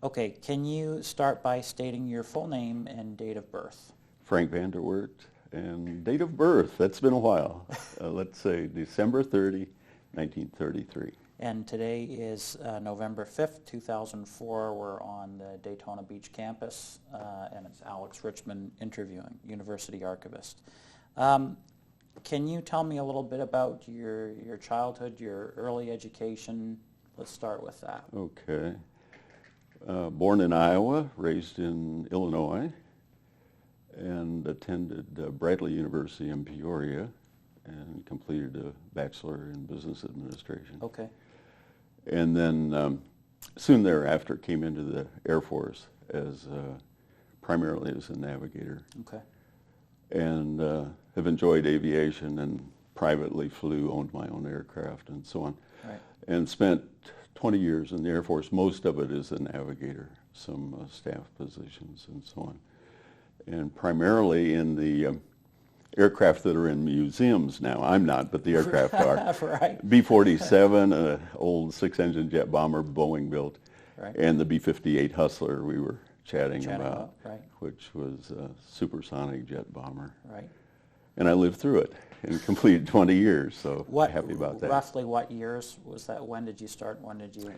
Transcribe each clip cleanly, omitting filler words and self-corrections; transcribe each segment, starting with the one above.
Okay, can you start by stating your full name and date of birth? Frank Vander Wert, and date of birth, that's been a while. Let's say December 30, 1933. And today is November 5th, 2004. We're on the Daytona Beach campus, and it's Alex Richmond interviewing, University Archivist. Can you tell me a little bit about your childhood, your early education? Let's start with that. Okay. Born in Iowa, raised in Illinois, and attended Bradley University in Peoria, and completed a Bachelor in Business Administration. Okay. And then soon thereafter came into the Air Force as primarily as a navigator. Okay. And have enjoyed aviation and privately flew, owned my own aircraft and so on. Right. And spent 20 years in the Air Force. Most of it as a navigator, some staff positions and so on. And primarily in the aircraft that are in museums now. I'm not, but the aircraft are. Right. B-47, an old six-engine jet bomber Boeing built, Right. and the B-58 Hustler we were chatting about, right. which was a supersonic jet bomber. Right. And I lived through it and completed 20 years, so happy about that. Roughly what years was that? When did you start? When did you?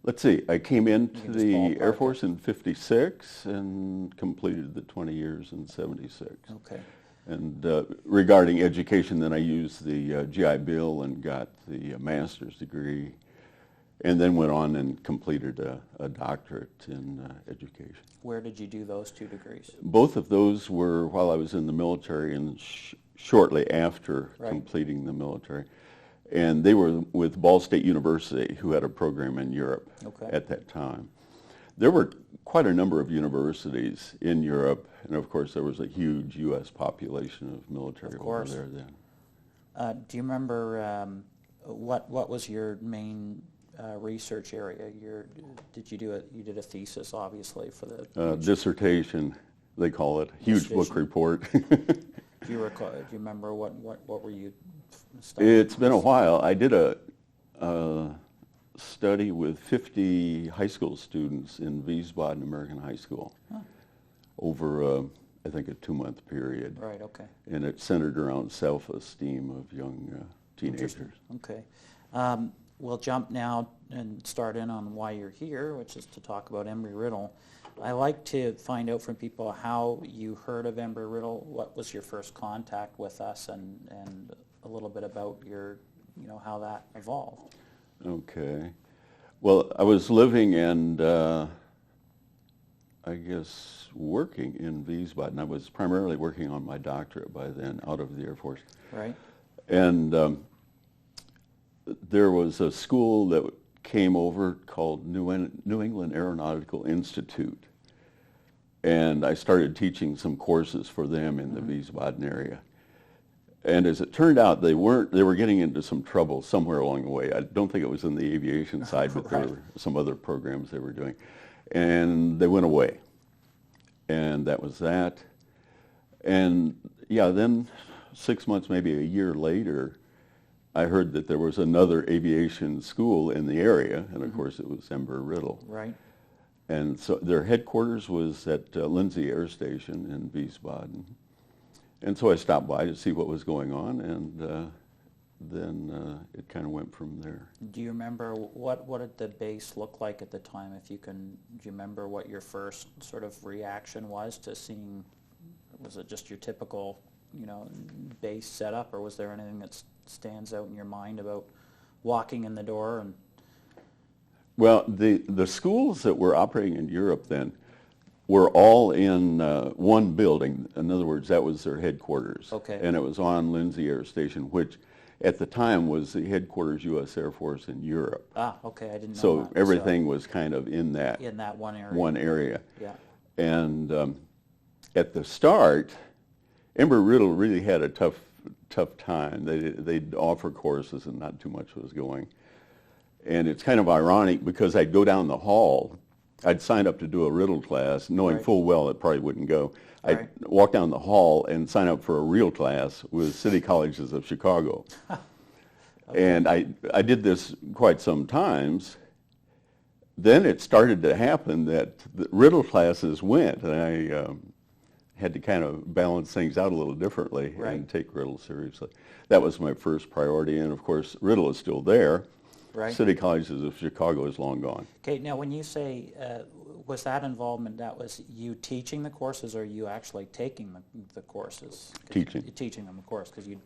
Let's see, I came into the ballpark Air Force in '56 and completed the 20 years in '76. Okay. And regarding education, then I used the GI Bill and got the master's degree, and then went on and completed a doctorate in education. Where did you do those 2 degrees? Both of those were while I was in the military and shortly after Right. completing the military. And they were with Ball State University, who had a program in Europe Okay. at that time. There were quite a number of universities in Europe, and of course there was a huge U.S. population of military over there then. Do you remember what was your main research area? Did you did a thesis, obviously, for the Dissertation, they call it. Huge book report. Do you recall? Do you remember what were you studying? It's been a while. I did a study with 50 high school students in Wiesbaden American High School over, I think, a 2-month period. Right, okay. And it centered around self-esteem of young teenagers. Okay. We'll jump now and start in on why you're here, which is to talk about Embry-Riddle. I like to find out from people how you heard of Embry-Riddle, what was your first contact with us, and a little bit about your, how that evolved. Okay. Well, I was living and I guess working in Wiesbaden. I was primarily working on my doctorate by then out of the Air Force. Right. And there was a school that came over called New England Aeronautical Institute. And I started teaching some courses for them in the Wiesbaden area. And as it turned out, they were getting into some trouble somewhere along the way. I don't think it was in the aviation side, but there were some other programs they were doing. And they went away. And that was that. And yeah, then 6 months, maybe a year later, I heard that there was another aviation school in the area, and of course it was Embry-Riddle. Right. And so their headquarters was at Lindsay Air Station in Wiesbaden. And so I stopped by to see what was going on, and then it kind of went from there. Do you remember what did the base look like at the time? If you can, do you remember what your first sort of reaction was to seeing? Was it just your typical, base setup, or was there anything that stands out in your mind about walking in the door? And well, the schools that were operating in Europe then were all in one building. In other words, that was their headquarters. Okay. And it was on Lindsay Air Station, which at the time was the headquarters U.S. Air Force in Europe. Ah, okay, I didn't know So that. everything was kind of in that one area. one area. Yeah. And at the start, Embry-Riddle really had a tough time. They'd offer courses and not too much was going. And it's kind of ironic because I'd go down the hall. I'd sign up to do a Riddle class, knowing full well it probably wouldn't go. I'd walk down the hall and sign up for a real class with City Colleges of Chicago. Okay. And I did this quite some times. then it started to happen that the Riddle classes went, and I had to kind of balance things out a little differently and take Riddle seriously. That was my first priority, and of course, Riddle is still there. Right. City Colleges of Chicago is long gone. Okay, now when you say, was that involvement, that was you teaching the courses or you actually taking the courses? Teaching. Teaching them, of course, because you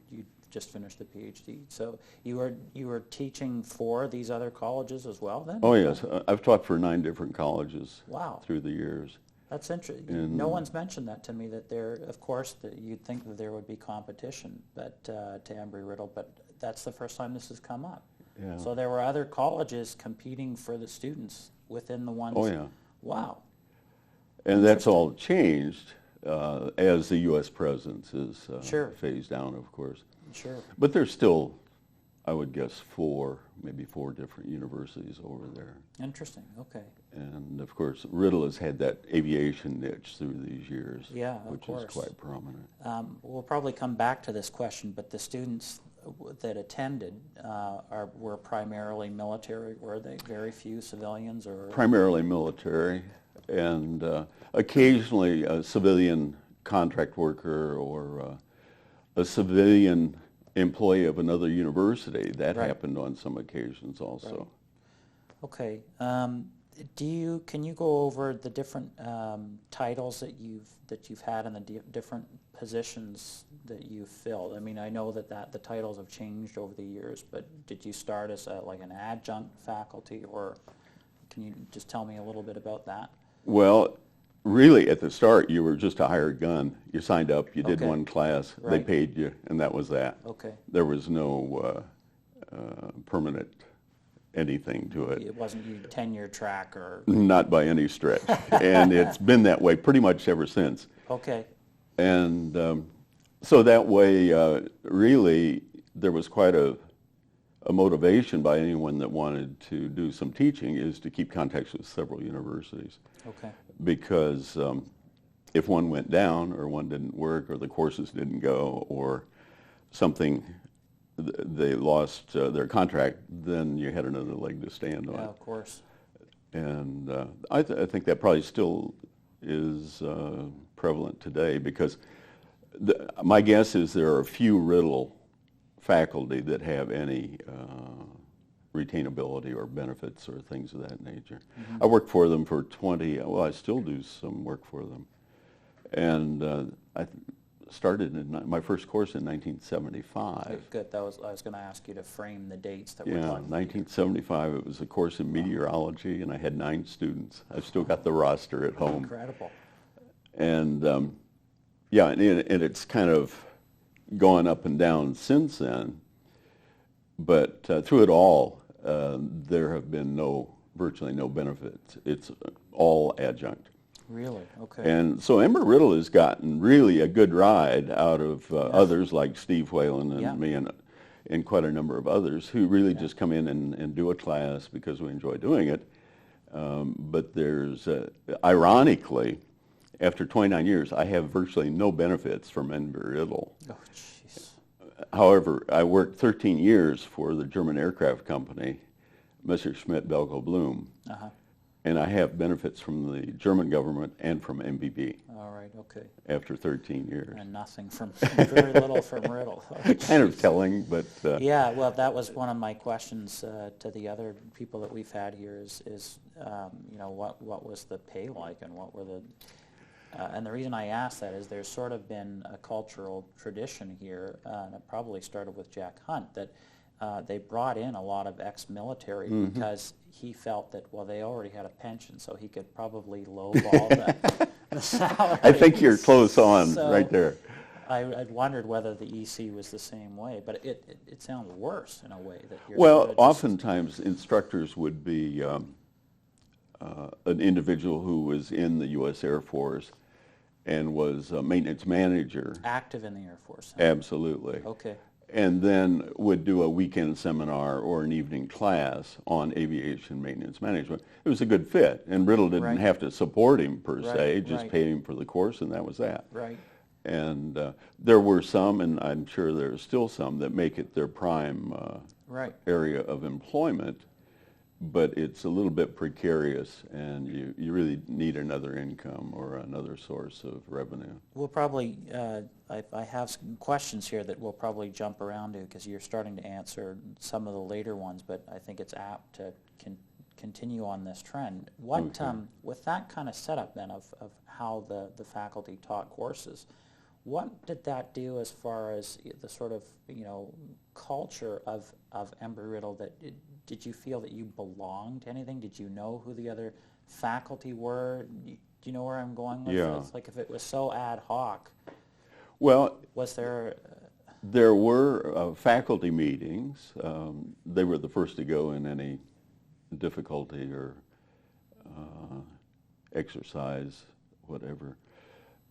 just finished the PhD. So you were teaching for these other colleges as well then? Oh yes, I've taught for 9 different colleges through the years. That's interesting. No one's mentioned that to me, that there, of course, that you'd think that there would be competition but to Embry-Riddle, but that's the first time this has come up. Yeah. So there were other colleges competing for the students within the ones. Oh yeah. Wow. And that's all changed as the U.S. presence is phased down, of course. Sure. But there's still, I would guess, maybe four different universities over there. Interesting. Okay. And of course, Riddle has had that aviation niche through these years, which is quite prominent. We'll probably come back to this question, but the students that attended were primarily military, were they? Very few civilians, or? Primarily military, and occasionally a civilian contract worker or a civilian employee of another university. That happened on some occasions also. Okay. Can you go over the different titles that you've had and the different positions that you've filled? I mean, I know that the titles have changed over the years, but did you start as like an adjunct faculty, or can you just tell me a little bit about that? Well, really at the start you were just a hired gun. You signed up, you did one class, they paid you, and that was that. Okay. There was no permanent anything to it. It wasn't a tenure track or? Not by any stretch. And it's been that way pretty much ever since. Okay. And so that way, really, there was quite a motivation by anyone that wanted to do some teaching is to keep contacts with several universities. Okay. Because if one went down or one didn't work or the courses didn't go or something, they lost their contract, then you had another leg to stand on. Yeah, of course. And I think that probably still is prevalent today because my guess is there are a few Riddle faculty that have any retainability or benefits or things of that nature. I worked for them for I still do some work for them. And I started my first course in 1975. Good. I was going to ask you to frame the dates that we're talking. 1975. It was a course in meteorology, and I had 9 students. I've still got the roster at home. Incredible. And and it's kind of gone up and down since then. But through it all, there have been virtually no benefits. It's all adjunct. Really? Okay. And so Embry-Riddle has gotten really a good ride out of others like Steve Whalen and me and quite a number of others who really just come in and do a class because we enjoy doing it. But there's, ironically, after 29 years, I have virtually no benefits from Embry-Riddle. Oh, jeez. However, I worked 13 years for the German aircraft company, Messerschmitt Belco Bloom. And I have benefits from the German government and from MBB. All right, okay. After 13 years. And nothing very little from Riddle. Oh, kind of telling, but... yeah, well, that was one of my questions to the other people that we've had here is what was the pay like and what were the... and the reason I ask that is there's sort of been a cultural tradition here, and it probably started with Jack Hunt, that they brought in a lot of ex-military because he felt that, well, they already had a pension, so he could probably lowball the salary. I think you're close on right there. I'd wondered whether the EC was the same way, but it sounds worse in a way. That you're well, oftentimes instructors would be an individual who was in the U.S. Air Force and was a maintenance manager. Active in the Air Force. Huh? Absolutely. Okay. And then would do a weekend seminar or an evening class on aviation maintenance management. It was a good fit, and Riddle didn't have to support him per se, just paid him for the course, and that was that. Right. And there were some, and I'm sure there are still some, that make it their prime area of employment. but it's a little bit precarious, and you really need another income or another source of revenue. We'll probably, I have some questions here that we'll probably jump around to because you're starting to answer some of the later ones, but I think it's apt to continue on this trend. What, Okay. with that kind of setup then of how the faculty taught courses, what did that do as far as the sort of, culture of Embry-Riddle that did you feel that you belonged to anything? Did you know who the other faculty were? Do you know where I'm going with Yeah. this? Like if it was so ad hoc, Well, was there... there were faculty meetings. They were the first to go in any difficulty or exercise, whatever.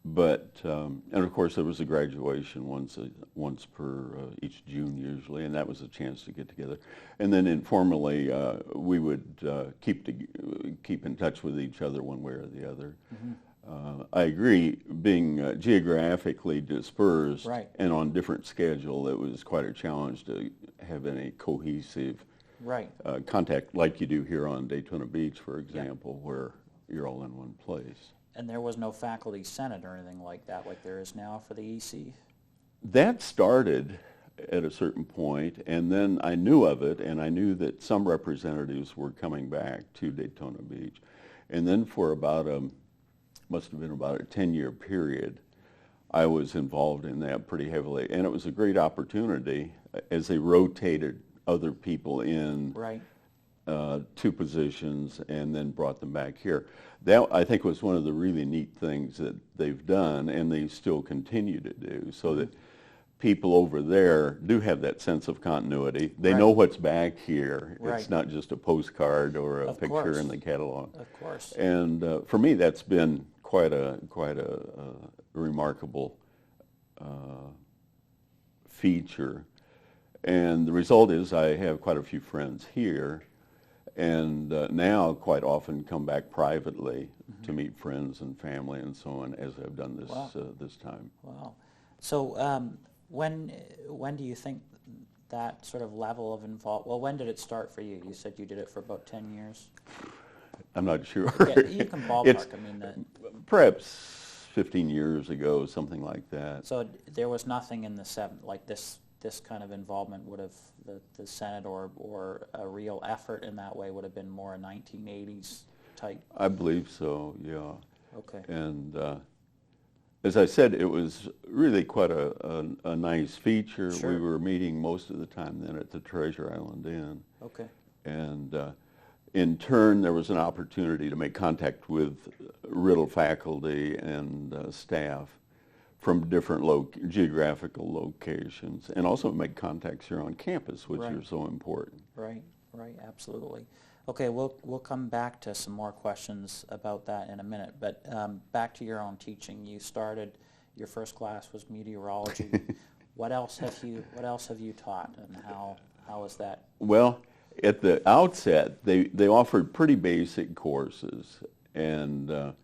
But and of course there was a graduation once per each June usually, and that was a chance to get together. And then informally we would keep in touch with each other one way or the other. Mm-hmm. I agree, being geographically dispersed Right. and on different schedule, it was quite a challenge to have any cohesive Right. contact like you do here on Daytona Beach, for example, where you're all in one place. And there was no faculty senate or anything like that, like there is now for the EC? That started at a certain point, and then I knew of it, and I knew that some representatives were coming back to Daytona Beach. And then for must have been about a 10-year period, I was involved in that pretty heavily. And it was a great opportunity as they rotated other people in Right. two positions and then brought them back here. That, I think, was one of the really neat things that they've done, and they still continue to do, so that people over there do have that sense of continuity. They Right. know what's back here. Right. It's not just a postcard or a Of picture course. in the catalog. Of course. And for me, that's been quite a remarkable feature. And the result is I have quite a few friends here, and now quite often come back privately to meet friends and family and so on, as I've done this Wow. this time. Wow. So when do you think that sort of level of involvement, well, when did it start for you? You said you did it for about 10 years? I'm not sure. Yeah, you can ballpark. It's I mean, perhaps 15 years ago, something like that. so there was nothing in the like this kind of involvement would have, the Senate or a real effort in that way would have been more a 1980s type? I believe so, yeah. Okay. And as I said, it was really quite a nice feature. Sure. We were meeting most of the time then at the Treasure Island Inn. Okay. And in turn, there was an opportunity to make contact with Riddle faculty and staff from different geographical locations, and also make contacts here on campus, which Right. are so important. Right, absolutely. Okay, we'll come back to some more questions about that in a minute, but back to your own teaching. You started, your first class was meteorology. What else have you taught, and how is that? Well, at the outset, they offered pretty basic courses, and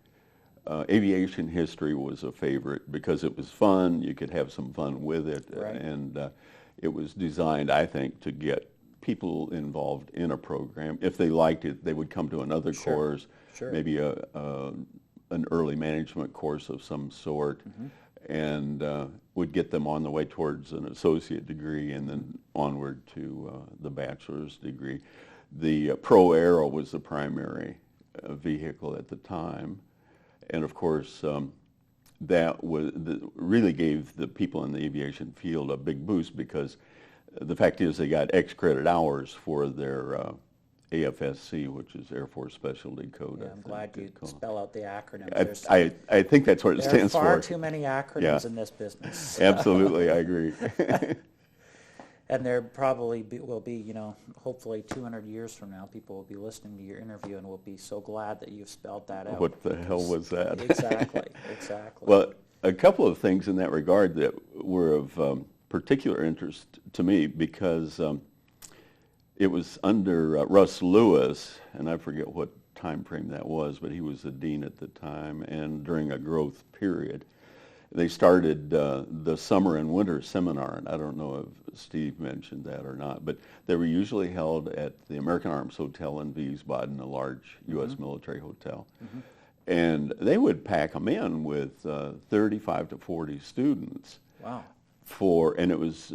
aviation history was a favorite because it was fun. You could have some fun with it, Right. and it was designed, I think, to get people involved in a program. If they liked it, they would come to another Sure. course, Sure. maybe an early management course of some sort, and would get them on the way towards an associate degree and then onward to the bachelor's degree. The Pro Aero was the primary vehicle at the time, and of course that really gave the people in the aviation field a big boost, because the fact is they got X credit hours for their AFSC, which is Air Force Specialty Code. Yeah, I'm glad you spell out the acronym. I think that's what it There stands for. are far too many acronyms Yeah. in this business. Absolutely, I agree. And there probably will be, hopefully 200 years from now, people will be listening to your interview and will be so glad that you've spelled that out. What the hell was that? Exactly. Well, a couple of things in that regard that were of particular interest to me, because it was under Russ Lewis, and I forget what time frame that was, but he was the dean at the time and during a growth period. They started the summer and winter seminar, and I don't know if Steve mentioned that or not, but they were usually held at the American Arms Hotel in Wiesbaden, a large U.S. military hotel. And they would pack them in with 35 to 40 students. Wow. And it was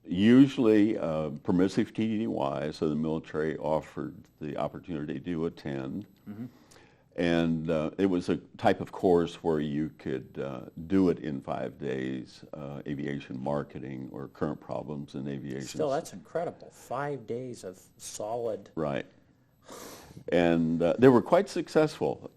usually permissive TDY, so the military offered the opportunity to attend. And it was a type of course where you could do it in 5 days, aviation marketing or current problems in aviation. Still, that's incredible. 5 days of solid. Right. And they were quite successful.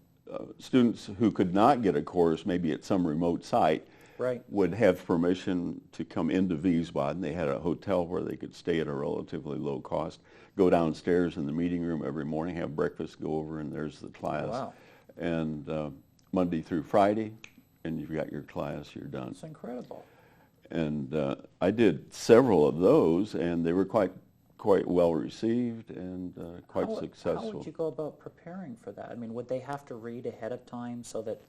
Students who could not get a course, maybe at some remote site, Right. would have permission to come into Wiesbaden. They had a hotel where they could stay at a relatively low cost, go downstairs in the meeting room every morning, have breakfast, go over, and there's the class. Wow. And Monday through Friday, and you've got your class, you're done. That's incredible. And I did several of those, and they were quite well received and quite successful. How would you go about preparing for that? I mean, would they have to read ahead of time so that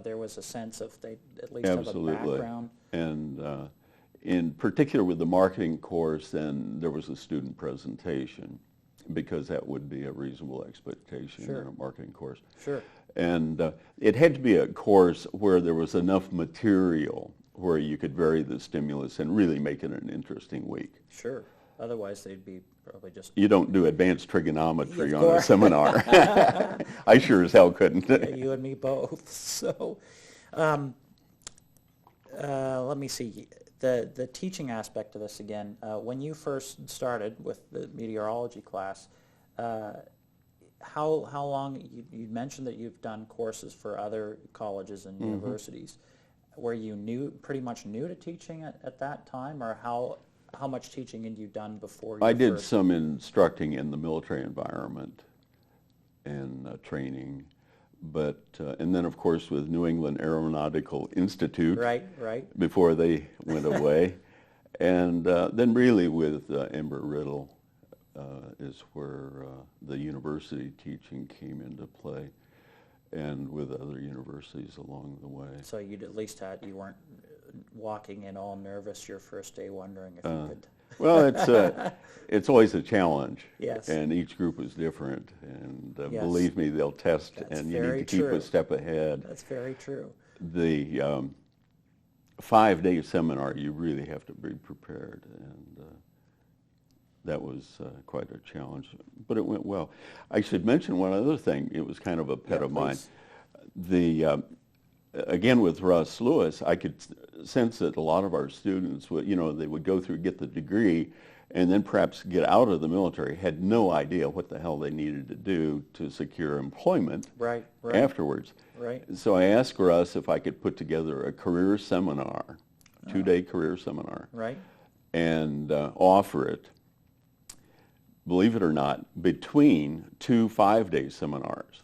there was a sense of they at least Absolutely. have a background? And in particular with the marketing course, then there was a student presentation because that would be a reasonable expectation in a marketing course. Sure. And it had to be a course where there was enough material where you could vary the stimulus and really make it an interesting week. Sure. Otherwise, they'd be probably just... You don't do advanced trigonometry Of on a course. seminar. I sure as hell couldn't. Yeah, you and me both. So, let me see. The teaching aspect of this again. When you first started with the meteorology class, how long? You mentioned that you've done courses for other colleges and universities. Were you pretty much new to teaching at that time, or how much teaching had you done before? I did some instructing in the military environment and training, but and then of course with New England Aeronautical Institute, right, before they went away, and then really with Embry-Riddle is where the university teaching came into play, and with other universities along the way. So you'd at least you weren't walking in all nervous your first day wondering if you could... Well, it's always a challenge. Yes. And each group is different. And Yes. believe me, they'll test, That's and you very need to keep true. a step ahead. That's very true. The 5-day seminar, you really have to be prepared. And that was quite a challenge. But it went well. I should mention one other thing. It was kind of a pet of mine. Please. Again, with Russ Lewis, I could sense that a lot of our students would, they would go through, get the degree, and then perhaps get out of the military, had no idea what the hell they needed to do to secure employment Right. afterwards. Right. So I asked Russ if I could put together a career seminar, 2-day career seminar, Right. and offer it, believe it or not, between 2 5-day seminars.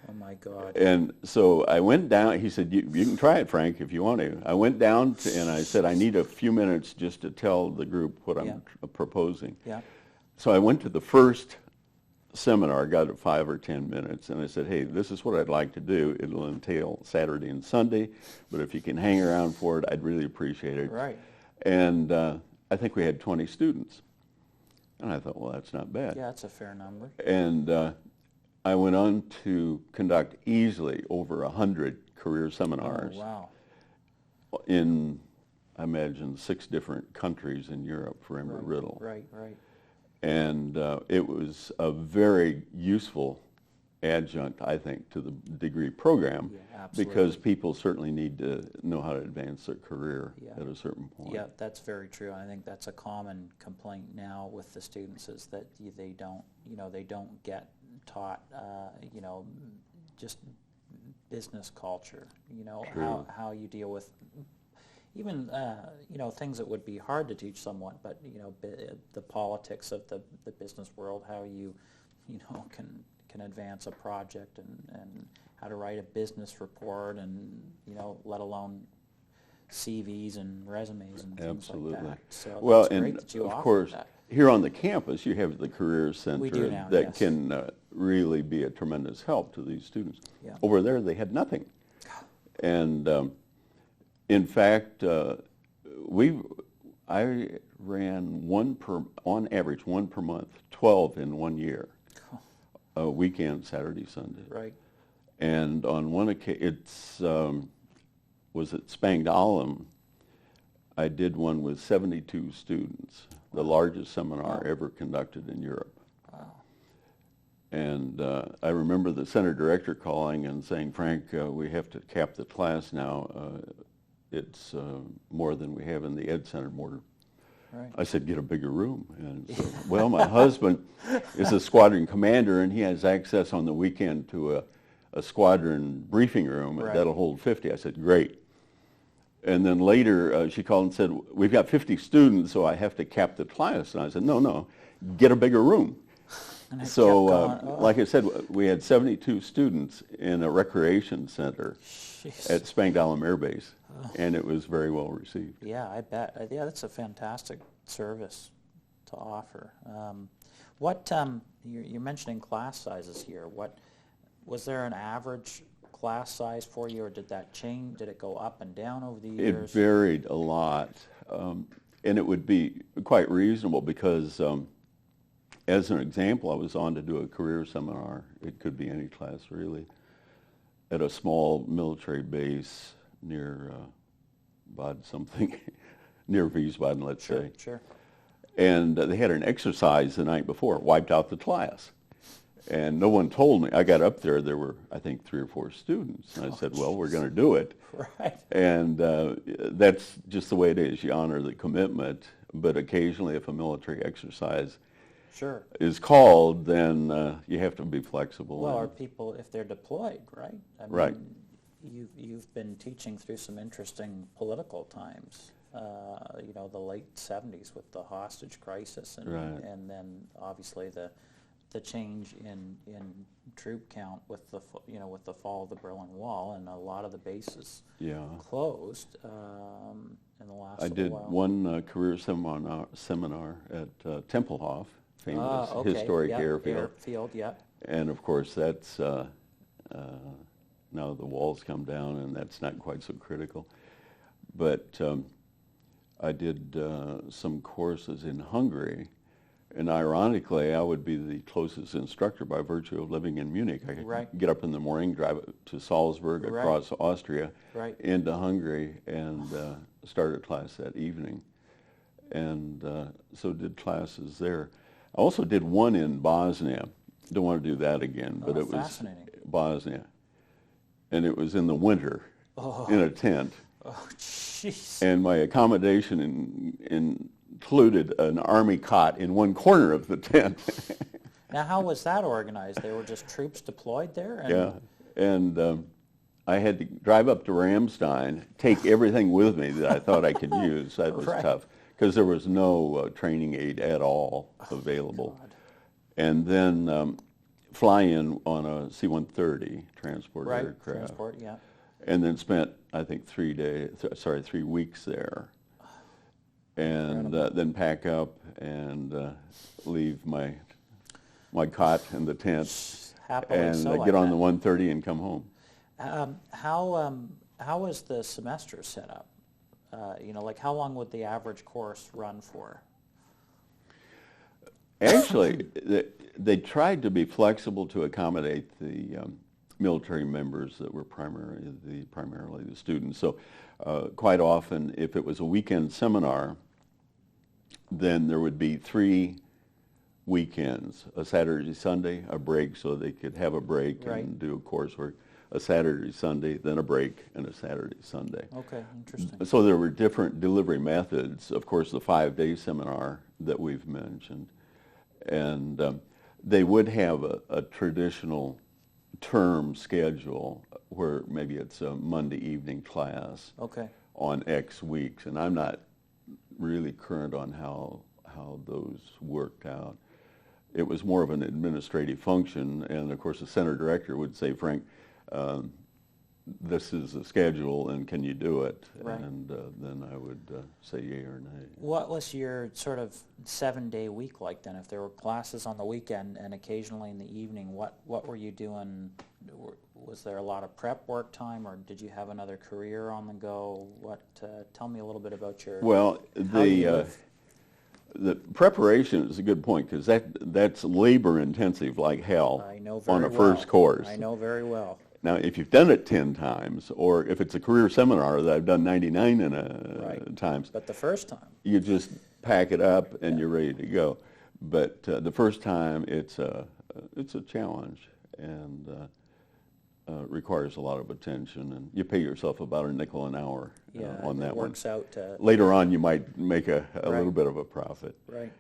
Oh my God. And so I went down. He said, you can try it, Frank, if you want to. I went down and I said, I need a few minutes just to tell the group what I'm proposing. Yeah. So I went to the first seminar, got it 5 or 10 minutes, and I said, hey, this is what I'd like to do. It'll entail Saturday and Sunday, but if you can hang around for it, I'd really appreciate it. Right. And I think we had 20 students. And I thought, well, that's not bad. Yeah, that's a fair number. And I went on to conduct easily over 100 career seminars Oh, wow. in, I imagine, 6 different countries in Europe for Embry-Riddle. Right. And it was a very useful adjunct, I think, to the degree program, because people certainly need to know how to advance their career at a certain point. Yeah, that's very true. I think that's a common complaint now with the students is that they don't get taught, just business culture, how you deal with even, things that would be hard to teach someone, but, the politics of the business world, how you can advance a project and how to write a business report and, let alone CVs and resumes and things like that. So well, that's great and that you of offer course, that. here on the campus, you have the Career Center We do now, that yes. can really be a tremendous help to these students. Yeah. Over there, they had nothing. And In fact, I ran on average, one per month, 12 in 1 year, weekend, Saturday, Sunday. Right. And on one occasion, was at Spangdahlem, I did one with 72 students, the largest seminar ever conducted in Europe. Wow. And I remember the center director calling and saying, Frank, we have to cap the class now. It's more than we have in the Ed Center mortar. Right. I said, get a bigger room. And so, well, my husband is a squadron commander, and he has access on the weekend to a squadron briefing room that'll hold 50. I said, great. And then later she called and said, we've got 50 students, so I have to cap the class. And I said, no, get a bigger room. So like I said, we had 72 students in a recreation center at Spangdahlem Air Base, and it was very well received. Yeah, I bet. Yeah, that's a fantastic service to offer. You're mentioning class sizes here. Was there an average class size for you, or did that change? Did it go up and down over the years? It varied a lot, and it would be quite reasonable because, as an example, I was on to do a career seminar. It could be any class, really, at a small military base near Bad something, near Wiesbaden, let's say. Sure. And they had an exercise the night before, wiped out the class. And no one told me. I got up there were, I think, 3 or 4 students. And I said, well, we're going to do it. Right. And that's just the way it is. You honor the commitment, but occasionally if a military exercise is called, then you have to be flexible. Well, or people, if they're deployed, right? I mean, right. You've been teaching through some interesting political times. The late 70s with the hostage crisis, and then obviously the change in troop count with the fall of the Berlin Wall, and a lot of the bases closed in the last. I did while. one career seminar at Tempelhof, famous historic airfield. And of course that's now the walls come down, and that's not quite so critical. But I did some courses in Hungary. And ironically, I would be the closest instructor by virtue of living in Munich. I could get up in the morning, drive to Salzburg, across Austria, into Hungary, and start a class that evening. And so did classes there. I also did one in Bosnia. Don't want to do that again, but it was Bosnia. And it was in the winter, in a tent. Oh, jeez. And my accommodation included an army cot in one corner of the tent. Now, how was that organized? They were just troops deployed there? And I had to drive up to Ramstein, take everything with me that I thought I could use. That was tough, because there was no training aid at all available. And then fly in on a C-130 transport aircraft. And then spent, I think, 3 weeks there. And then pack up and leave my cot in the tent and get on the 130 and come home. How is the semester set up? How long would the average course run for? Actually, they tried to be flexible to accommodate the military members that were primarily the students. So quite often, if it was a weekend seminar, then there would be 3 weekends, a Saturday, Sunday, a break so they could have a break and do coursework, a Saturday, Sunday, then a break, and a Saturday, Sunday. Okay, interesting. So there were different delivery methods. Of course, the 5-day seminar that we've mentioned. And they would have a traditional term schedule where maybe it's a Monday evening class on X weeks. And I'm not really current on how those worked out. It was more of an administrative function, and of course the center director would say, Frank, this is the schedule, and can you do it? And then I would say yay or nay. What was your sort of 7-day week like then? If there were classes on the weekend and occasionally in the evening, what were you doing was there a lot of prep work time, or did you have another career on the go? Tell me a little bit about your... Well, the preparation is a good point, because that's labor intensive like hell. I know very on a well. first course. I know very well. Now, if you've done it 10 times, or if it's a career seminar that I've done 99 times, but the first time, you just pack it up and you're ready to go. But the first time, it's a challenge, and requires a lot of attention, and you pay yourself about a nickel an hour on that one. Works out. Later on, you might make a little bit of a profit. Right.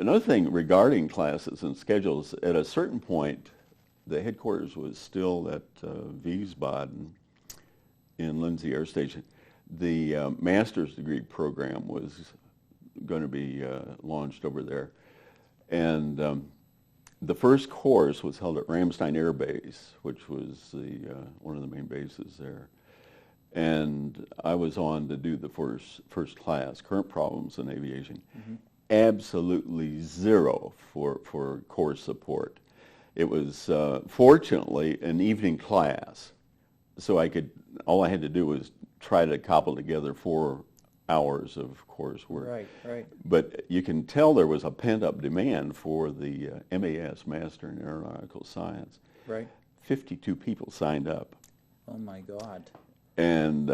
Another thing regarding classes and schedules, at a certain point, the headquarters was still at Wiesbaden in Lindsay Air Station. The master's degree program was going to be launched over there, and the first course was held at Ramstein Air Base, which was one of the main bases there. And I was on to do the first class, current problems in aviation. Mm-hmm. Absolutely zero for course support. It was fortunately an evening class, so all I had to do was try to cobble together 4 hours of coursework. Right, right. But you can tell there was a pent-up demand for the MAS, Master in Aeronautical Science. Right. 52 people signed up. Oh my God. And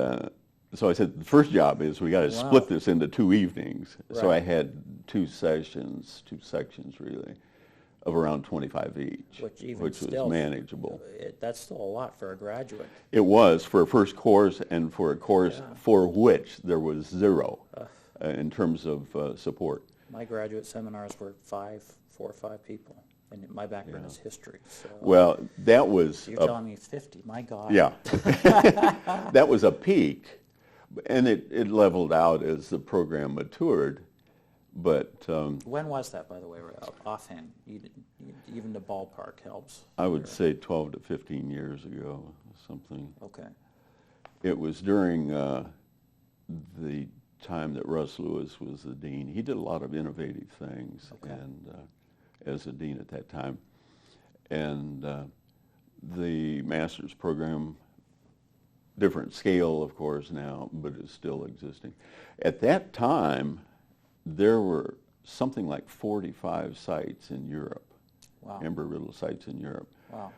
so I said, the first job is we got to split this into 2 evenings. Right. So I had 2 sections really, of around 25 each, which was manageable. That's still a lot for a graduate. It was for a first course, and for a course for which there was zero in terms of support. My graduate seminars were 4 or 5 people, and my background is history. So, well, that was... You're telling me 50, my God. Yeah. That was a peak, and it leveled out as the program matured. But when was that, by the way, offhand? Even the ballpark helps. I would say 12 to 15 years ago, something. Okay. It was during the time that Russ Lewis was the dean. He did a lot of innovative things, and as a dean at that time. And the master's program, different scale, of course, now, but is still existing. At that time, there were something like 45 sites in Europe. Wow. Embry-Riddle sites in Europe. Wow.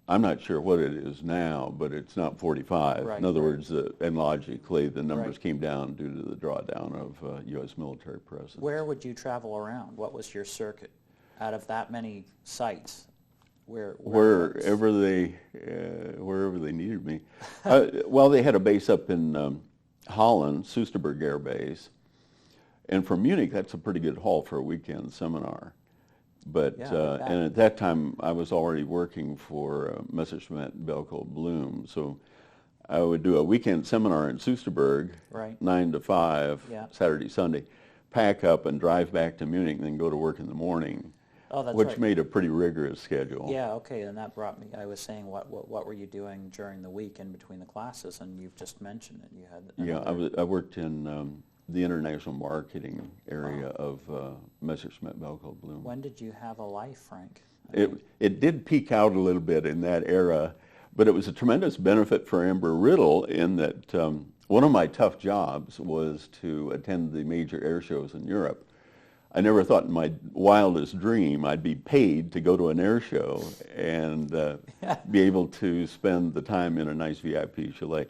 I'm not sure what it is now, but it's not 45. Right, in other words, and logically, the numbers right. came down due to the drawdown of U.S. military presence. Where would you travel around? What was your circuit out of that many sites? Wherever they needed me. Well, they had a base up in Holland, Soesterberg Air Base. And for Munich, that's a pretty good haul for a weekend seminar. But and at that time, I was already working for Messerschmitt Bellco Bloom, so I would do a weekend seminar in Soesterberg, 9 to 5, Saturday, Sunday, pack up and drive back to Munich, and then go to work in the morning. Oh, that's which right. made a pretty rigorous schedule. Yeah, okay, and that brought me, I was saying, what were you doing during the week in between the classes? And you've just mentioned it. You had I worked in the international marketing area of Messerschmitt Bellco Bloom. When did you have a life, Frank? It did peak out a little bit in that era, but it was a tremendous benefit for Embry-Riddle in that one of my tough jobs was to attend the major air shows in Europe. I never thought in my wildest dream I'd be paid to go to an air show and be able to spend the time in a nice VIP chalet.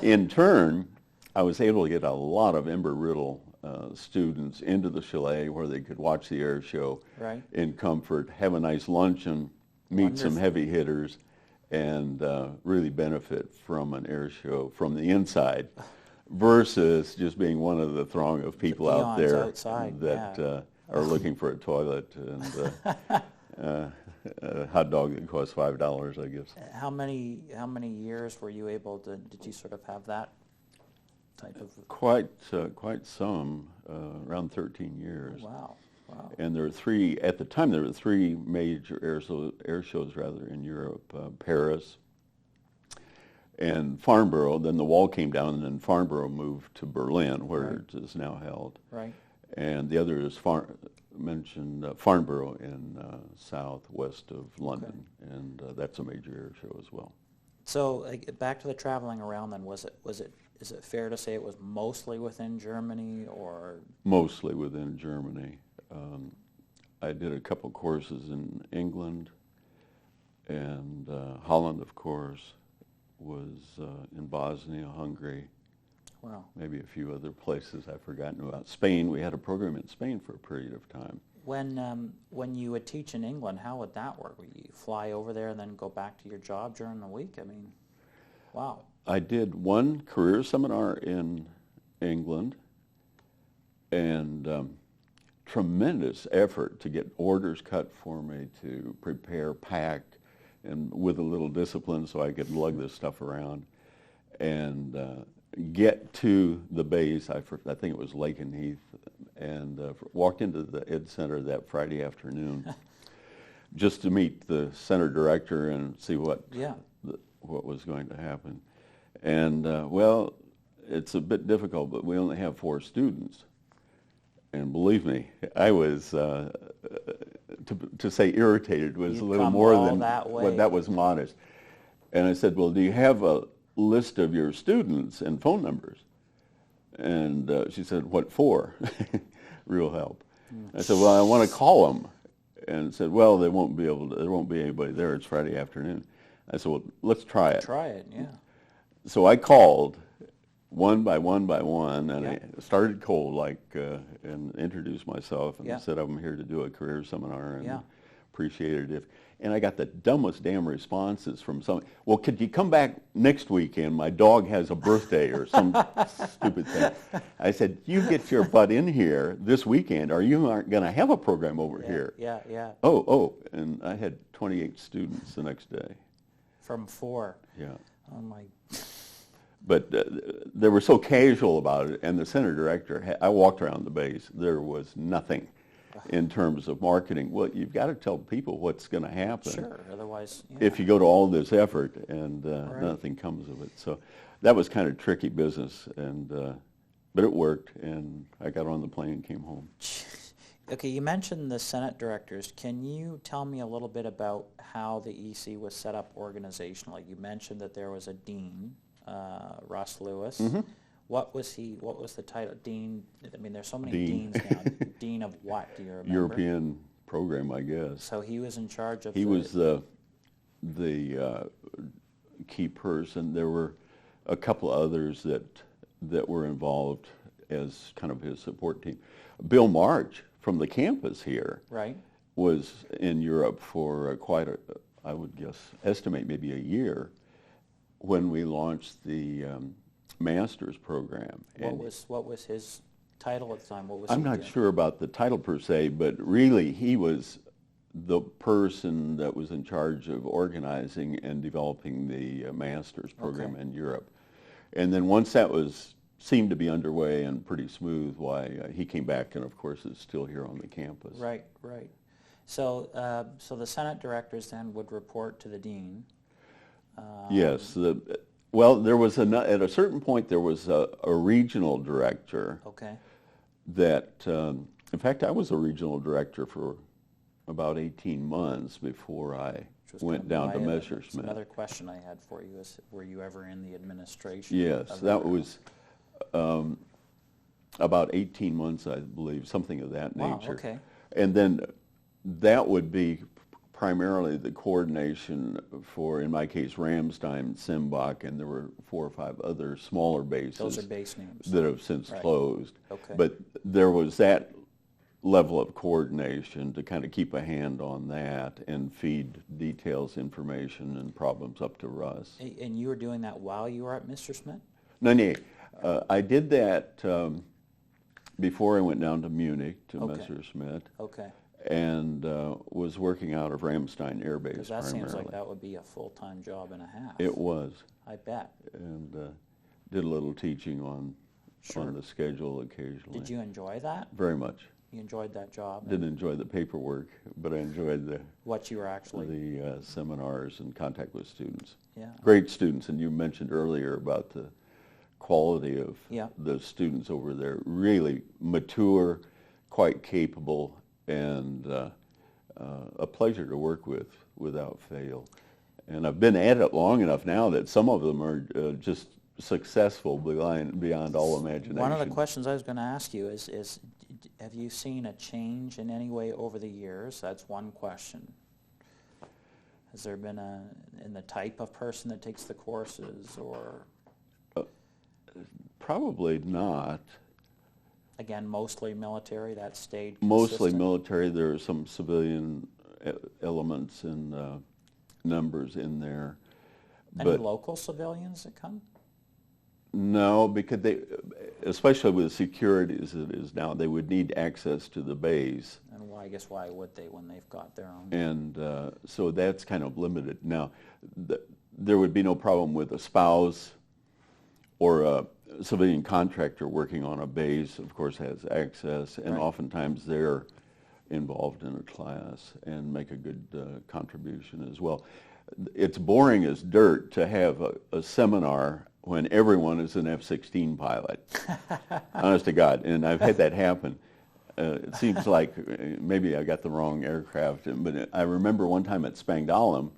In turn, I was able to get a lot of Embry-Riddle students into the chalet where they could watch the air show in comfort, have a nice luncheon, meet some heavy hitters, and really benefit from an air show from the inside versus just being one of the throng of people out there that are looking for a toilet and a hot dog that costs $5, I guess. How many years were you able to, did you sort of have that type of? Quite some, around 13 years. Wow. Wow. And there were 3, at the time there were 3 major air shows in Europe, Paris and Farnborough. Then the wall came down, and then Farnborough moved to Berlin, where it is now held. Right. And the other is mentioned Farnborough in southwest of London, and that's a major air show as well. So back to the traveling around then, is it fair to say it was mostly within Germany or? Mostly within Germany. I did a couple courses in England, and Holland, of course, was in Bosnia, Hungary. Wow. Maybe a few other places I've forgotten about. Spain, we had a program in Spain for a period of time. When you would teach in England, how would that work? Would you fly over there and then go back to your job during the week? I mean, wow. I did one career seminar in England, and tremendous effort to get orders cut for me to prepare, pack, and with a little discipline so I could lug this stuff around and get to the base. I think it was Lakenheath, and walked into the Ed Center that Friday afternoon just to meet the center director and see what was going to happen. And well, it's a bit difficult, but we only have 4 students. And believe me, I was, to say irritated was You'd a little come more all than, that way. well, that was modest. And I said, well, do you have a list of your students and phone numbers? And she said, what for? Real help. I said, well, I want to call them. And said, well, there won't be anybody there. It's Friday afternoon. I said, well, let's try it. Try it, yeah. So I called one by one, and I started cold, and introduced myself, and said I'm here to do a career seminar, and appreciated it. And I got the dumbest damn responses from some. Well, could you come back next weekend? My dog has a birthday or some stupid thing. I said, you get your butt in here this weekend, or you aren't going to have a program over here. Yeah. Oh, and I had 28 students the next day. From 4. Yeah. Oh my. But they were so casual about it, and the center director, I walked around the base, there was nothing in terms of marketing. Well, you've got to tell people what's going to happen. Sure, otherwise, if you go to all this effort and nothing comes of it. So that was kind of tricky business, and but it worked, and I got on the plane and came home. Okay, you mentioned the Senate directors. Can you tell me a little bit about how the EC was set up organizationally? You mentioned that there was a dean, Russ Lewis. Mm-hmm. What was the title? Dean, I mean, there's so many deans now. Dean of what, do you remember? European program, I guess. So he was in charge of He was the key person. There were a couple others that were involved as kind of his support team. Bill March from the campus here was in Europe for I would estimate maybe a year when we launched the master's program. What was his title at the time? I'm not sure about the title per se, but really he was the person that was in charge of organizing and developing the master's program in Europe. And then once that seemed to be underway and pretty smooth, he came back and of course is still here on the campus. Right. So the Senate directors then would report to the dean. Yes. Well, there was at a certain point there was a regional director. Okay. That, in fact, I was a regional director for about 18 months before I went down to Messerschmitt. Another question I had for you is, were you ever in the administration? Yes, that was about 18 months, I believe, something of that nature. Wow, okay. And then that would be primarily the coordination for, in my case, Ramstein, Simbach, and there were 4 or 5 other smaller bases. Those are base names. That have since closed. Okay. But there was that level of coordination to kind of keep a hand on that and feed details, information, and problems up to Russ. And you were doing that while you were at Messerschmitt? No. I did that before I went down to Munich to Messerschmitt. Okay. And was working out of Ramstein Air Base Because that primarily. seems like that would be a full-time job and a half. It was. I bet. And did a little teaching on the schedule occasionally. Did you enjoy that? Very much. You enjoyed that job? Didn't enjoy the paperwork, but I enjoyed what you were actually... the seminars and contact with students. Yeah. Great students, and you mentioned earlier about the quality of Yeah. the students over there. Really mature, quite capable, and a pleasure to work with without fail. And I've been at it long enough now that some of them are just successful beyond all imagination. One of the questions I was going to ask you is have you seen a change in any way over the years? That's one question. Has there been in the type of person that takes the courses, or? Probably not. Again, mostly military, that stayed Mostly consistent? military. There are some civilian elements and numbers in there. Any But local civilians that come? no, because they, especially with security as it is now, they would need access to the base. And I guess why would they when they've got their own? And so that's kind of limited. Now, there would be no problem with a spouse or a civilian contractor working on a base, of course, has access, and Right. oftentimes they're involved in a class and make a good contribution as well. It's boring as dirt to have a seminar when everyone is an F-16 pilot, honest to God, and I've had that happen. It seems like maybe I got the wrong aircraft, but I remember one time at Spangdahlem,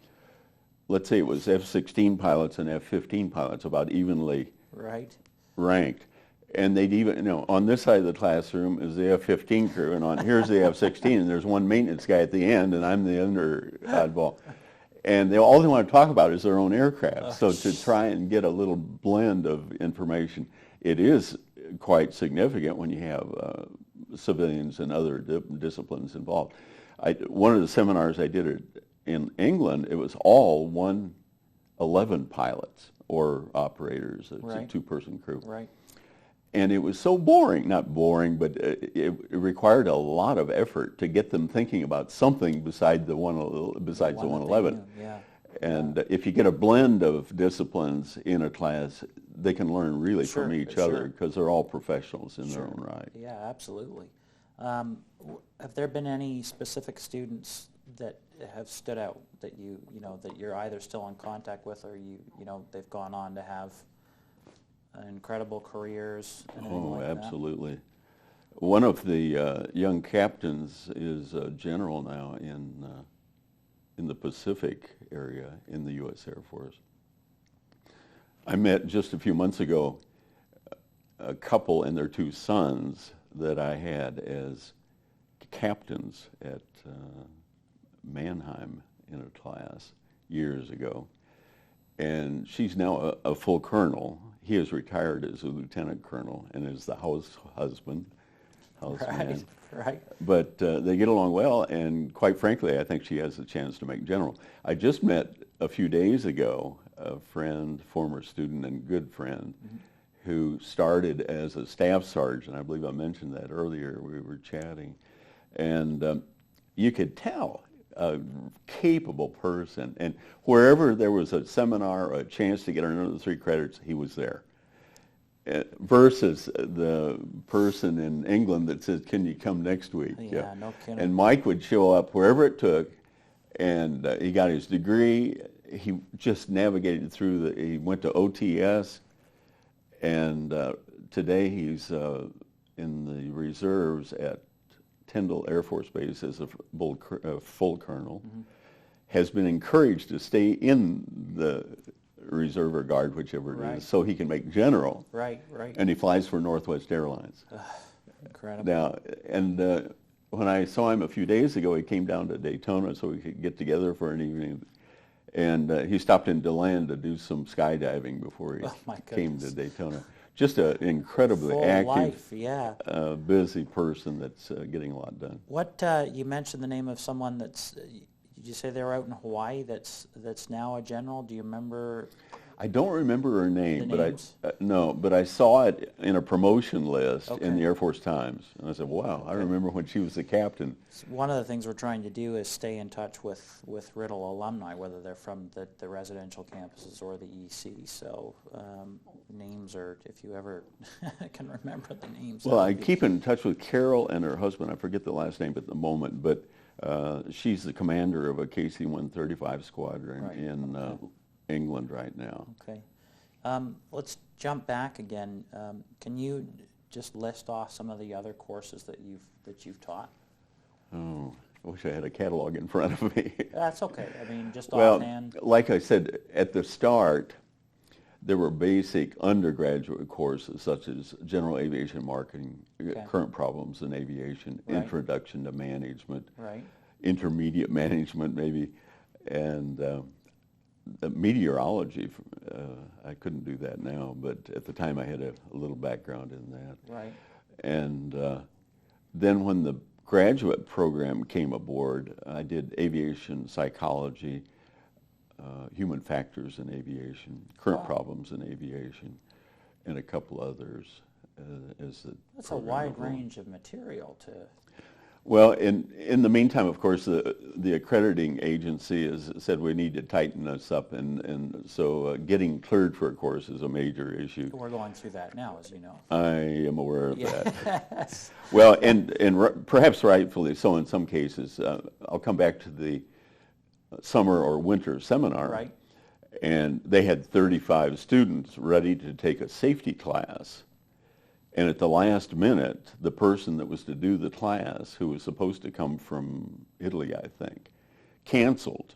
let's say it was F-16 pilots and F-15 pilots about evenly Right. ranked. And they'd even, on this side of the classroom is the F-15 crew, and here's the F-16, and there's one maintenance guy at the end, and I'm the under oddball. And all they want to talk about is their own aircraft. So to try and get a little blend of information, it is quite significant when you have civilians and other disciplines involved. One of the seminars I did in England, it was all 111 pilots or operators. It's Right. a two-person crew. Right. And it was so boring, not boring, but it required a lot of effort to get them thinking about something besides the 111. Yeah. And if you get a blend of disciplines in a class, they can learn really from each other because they're all professionals in their own right. Yeah, absolutely. Have there been any specific students that have stood out that that you're either still in contact with, or they've gone on to have incredible careers? Oh, like absolutely. One of the young captains is a general now in the Pacific area in the U.S. Air Force. I met just a few months ago a couple and their two sons that I had as captains at Mannheim in a class years ago. And she's now a full colonel. He is retired as a lieutenant colonel and is the houseman. Right. But they get along well, and quite frankly, I think she has a chance to make general. I just met a few days ago a friend, former student and good friend, who started as a staff sergeant. I believe I mentioned that earlier. We were chatting. And you could tell a capable person. And wherever there was a seminar or a chance to get another 3 credits, he was there. Versus the person in England that says, "Can you come next week?" Yeah, no kidding. And Mike would show up wherever it took, and he got his degree. He just navigated through he went to OTS, and today he's in the reserves at Tyndall Air Force Base as a full colonel. Has been encouraged to stay in the reserve or guard, whichever it is, so he can make general. Right. And he flies for Northwest Airlines. Incredible. Now, and when I saw him a few days ago, he came down to Daytona so we could get together for an evening. And he stopped in DeLand to do some skydiving before he came to Daytona. Just an incredibly Full active, life, busy person that's getting a lot done. What you mentioned the name of someone that's. Did you say they were out in Hawaii? That's now a general. Do you remember? I don't remember her name, The but names? but I saw it in a promotion list Okay. in the Air Force Times, and I said, "Wow, I remember when she was the captain." One of the things we're trying to do is stay in touch with Riddle alumni, whether they're from the residential campuses or the EC. So names are, if you ever can remember the names. Well, I keep in touch with Carol and her husband. I forget the last name at the moment, but she's the commander of a KC-135 squadron in England right now. Okay. Let's jump back again. Can you just list off some of the other courses that you've taught? Oh, I wish I had a catalog in front of me. That's okay. I mean, just Well, offhand. like I said, at the start, there were basic undergraduate courses such as general aviation marketing, Okay. current problems in aviation, Right. introduction to management, Right. intermediate management maybe, and the meteorology. I couldn't do that now, but at the time I had a little background in that. Right. And then when the graduate program came aboard, I did aviation psychology, human factors in aviation, current Wow. problems in aviation, and a couple others as the That's a program wide evolved. range of material to. Well, in the meantime, of course, the accrediting agency has said we need to tighten this up, and so getting cleared for a course is a major issue. We're going through that now, as you know. I am aware of that. Yes. Well, and perhaps rightfully so in some cases. I'll come back to the summer or winter seminar. Right. And they had 35 students ready to take a safety class. And at the last minute, the person that was to do the class, who was supposed to come from Italy, I think, canceled.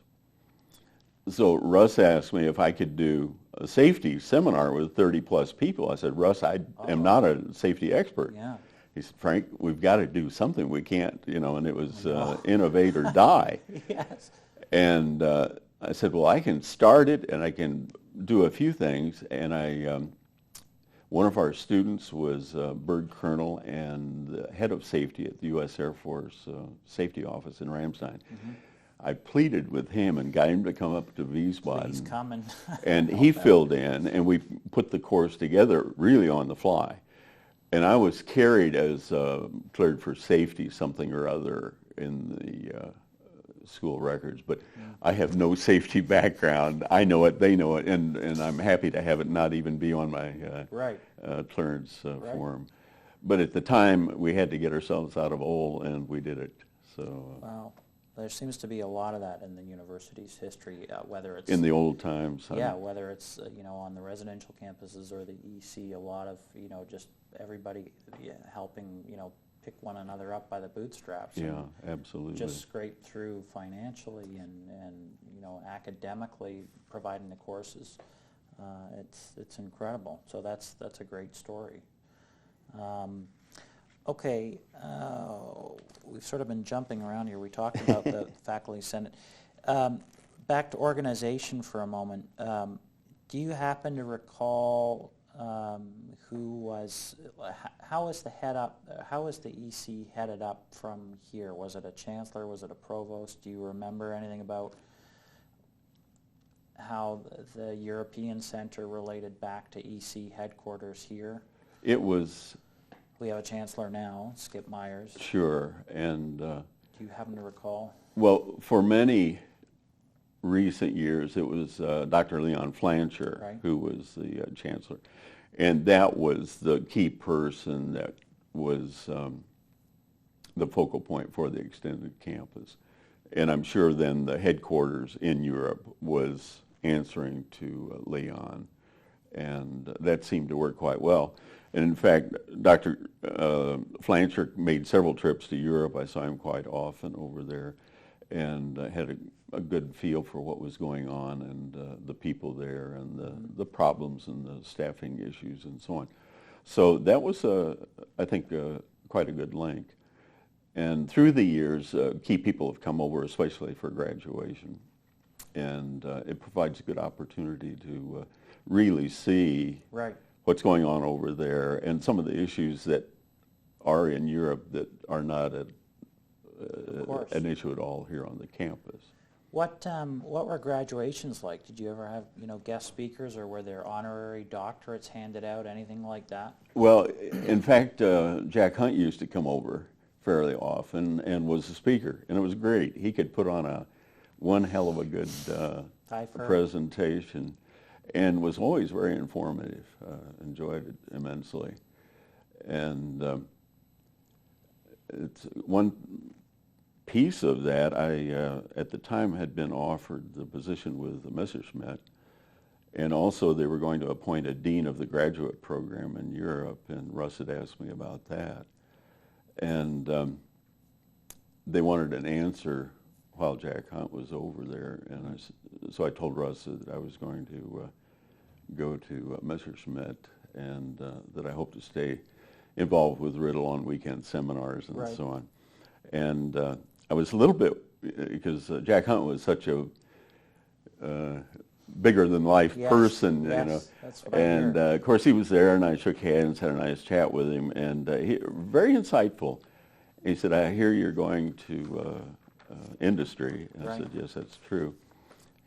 So Russ asked me if I could do a safety seminar with 30 plus people. I said, Russ, I am not a safety expert. Yeah. He said, Frank, we've got to do something. We can't, and it was innovate or die. Yes. And I said, well, I can start it and I can do a few things. And one of our students was Bird Colonel and the head of safety at the U.S. Air Force Safety Office in Ramstein. Mm-hmm. I pleaded with him and got him to come up to Please Wiesbaden. come and. And he filled in, and we put the course together really on the fly. And I was carried as cleared for safety something or other in the school records, but I have no safety background. I know it, they know it, and I'm happy to have it not even be on my Right. clearance Right. form. But at the time, we had to get ourselves out of OL, and we did it. So Wow. There seems to be a lot of that in the university's history, whether it's in the old times, yeah, whether it's on the residential campuses or the EC, a lot of just everybody helping pick one another up by the bootstraps. yeah, And absolutely. just scrape through financially and academically providing the courses. It's incredible. So that's a great story. Okay, we've sort of been jumping around here. We talked about the faculty senate. Back to organization for a moment. Do you happen to recall how was the EC headed up from here? Was it a chancellor? Was it a provost? Do you remember anything about how the European Center related back to EC headquarters here? It was, We have a chancellor now, Skip Myers. sure, and Do you happen to recall? well, for many recent years, it was Dr. Leon Flancher, Right. who was the chancellor. And that was the key person that was the focal point for the extended campus. And I'm sure then the headquarters in Europe was answering to Leon. And that seemed to work quite well. And in fact, Dr. Flancher made several trips to Europe. I saw him quite often over there and had a good feel for what was going on and the people there and the problems and the staffing issues and so on. So that was, I think, quite a good link. And through the years, key people have come over, especially for graduation. And it provides a good opportunity to really see Right. what's going on over there and some of the issues that are in Europe that are not an issue at all here on the campus. What were graduations like? Did you ever have guest speakers, or were there honorary doctorates handed out? Anything like that? Well, in fact, Jack Hunt used to come over fairly often and was a speaker, and it was great. He could put on one hell of a good presentation, and was always very informative. Enjoyed it immensely, and it's one piece of that. I at the time had been offered the position with the Messerschmitt, and also they were going to appoint a dean of the graduate program in Europe, and Russ had asked me about that. And they wanted an answer while Jack Hunt was over there, and so I told Russ that I was going to go to Messerschmitt, and that I hope to stay involved with Riddle on weekend seminars and Right. so on. And I was a little bit, because Jack Hunt was such a bigger than life Yes, person, yes, you know. that's what I And hear. of course he was there, and I shook hands, had a nice chat with him, and he very insightful. He said, "I hear you're going to industry." And I Right. said, "Yes, that's true."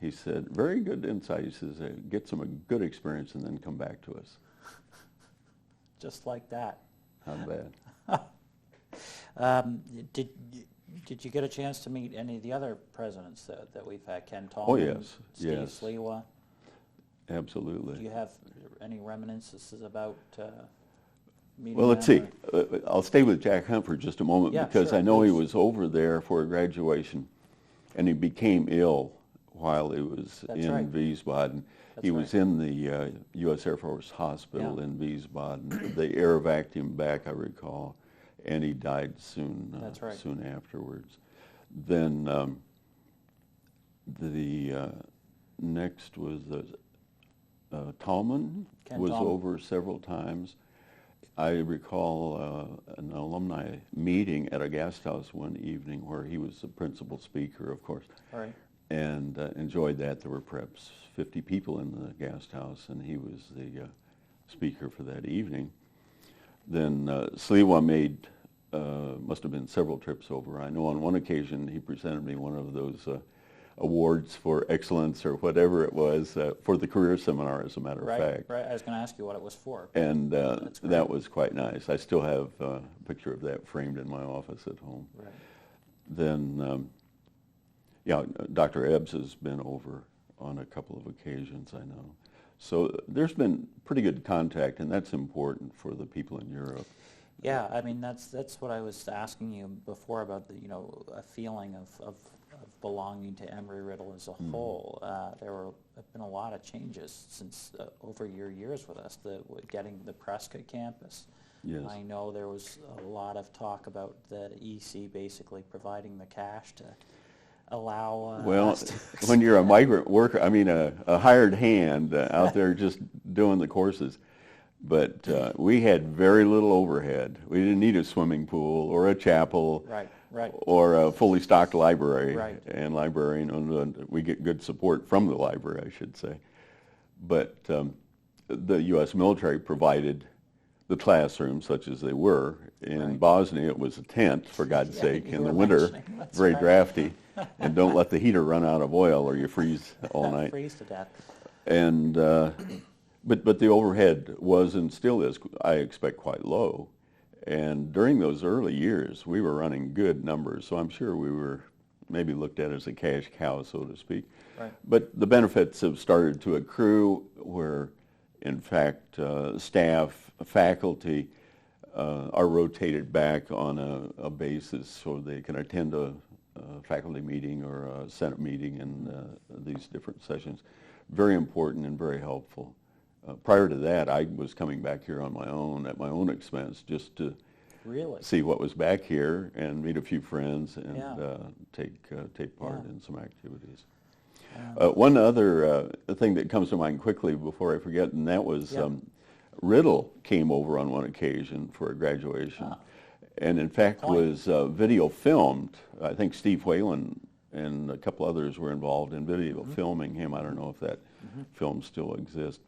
He said, "Very good insight." He says, "Get some good experience and then come back to us." Just like that. Not bad. Did you get a chance to meet any of the other presidents that we've had? Ken Tallman? Oh, yes, Steve yes. Sliwa? Absolutely. Do you have any reminiscences about meeting Well, let's them, see. I'll stay with Jack Hunt for just a moment, Yeah, because sure, I know he please. was over there for a graduation, and he became ill while he was That's in right. Wiesbaden. He That's was right. in the U.S. Air Force Hospital Yeah. in Wiesbaden. They air vac him back, I recall, and he died soon. That's right. Soon afterwards. Then the next was Tallman Ken was Tallman. over several times. I recall an alumni meeting at a guest house one evening where he was the principal speaker, of course, All right. and enjoyed that. There were perhaps 50 people in the guest house, and he was the speaker for that evening. Then Sliwa made, must have been several trips over. I know on one occasion he presented me one of those awards for excellence or whatever it was for the career seminar, as a matter of Right, fact. right. I was going to ask you what it was for. And That's great. that was quite nice. I still have a picture of that framed in my office at home. Right. Then, yeah, Dr. Ebbs has been over on a couple of occasions, I know. So there's been pretty good contact, and that's important for the people in Europe. Yeah, I mean, that's what I was asking you before about the, a feeling of belonging to Embry-Riddle as a whole. There have been a lot of changes since over your years with us, getting the Prescott campus. Yes. I know there was a lot of talk about the EC basically providing the cash to allow Well, us to when you're a migrant worker, I mean a hired hand out there just doing the courses, but we had very little overhead. We didn't need a swimming pool or a chapel. Right, right. Or a fully stocked library. Right. And librarian, and we get good support from the library, I should say. But the U.S. military provided the classrooms, such as they were. In Right. Bosnia, it was a tent, for God's Yeah, sake, you in the were winter, mentioning, that's very right. drafty. And don't let the heater run out of oil or you freeze all night. Freeze to death. And but the overhead was and still is, I expect, quite low. And during those early years, we were running good numbers, so I'm sure we were maybe looked at as a cash cow, so to speak. Right. But the benefits have started to accrue where, in fact, staff, faculty are rotated back on a basis so they can attend a faculty meeting or a Senate meeting in these different sessions. Very important and very helpful. Prior to that, I was coming back here on my own, at my own expense, just to Really? see what was back here and meet a few friends and Yeah. take part Yeah. in some activities. One other thing that comes to mind quickly before I forget, and that was Yeah. Riddle came over on one occasion for a graduation, and in fact Point. was video filmed. I think Steve Whalen and a couple others were involved in video filming him. I don't know if that film still exists.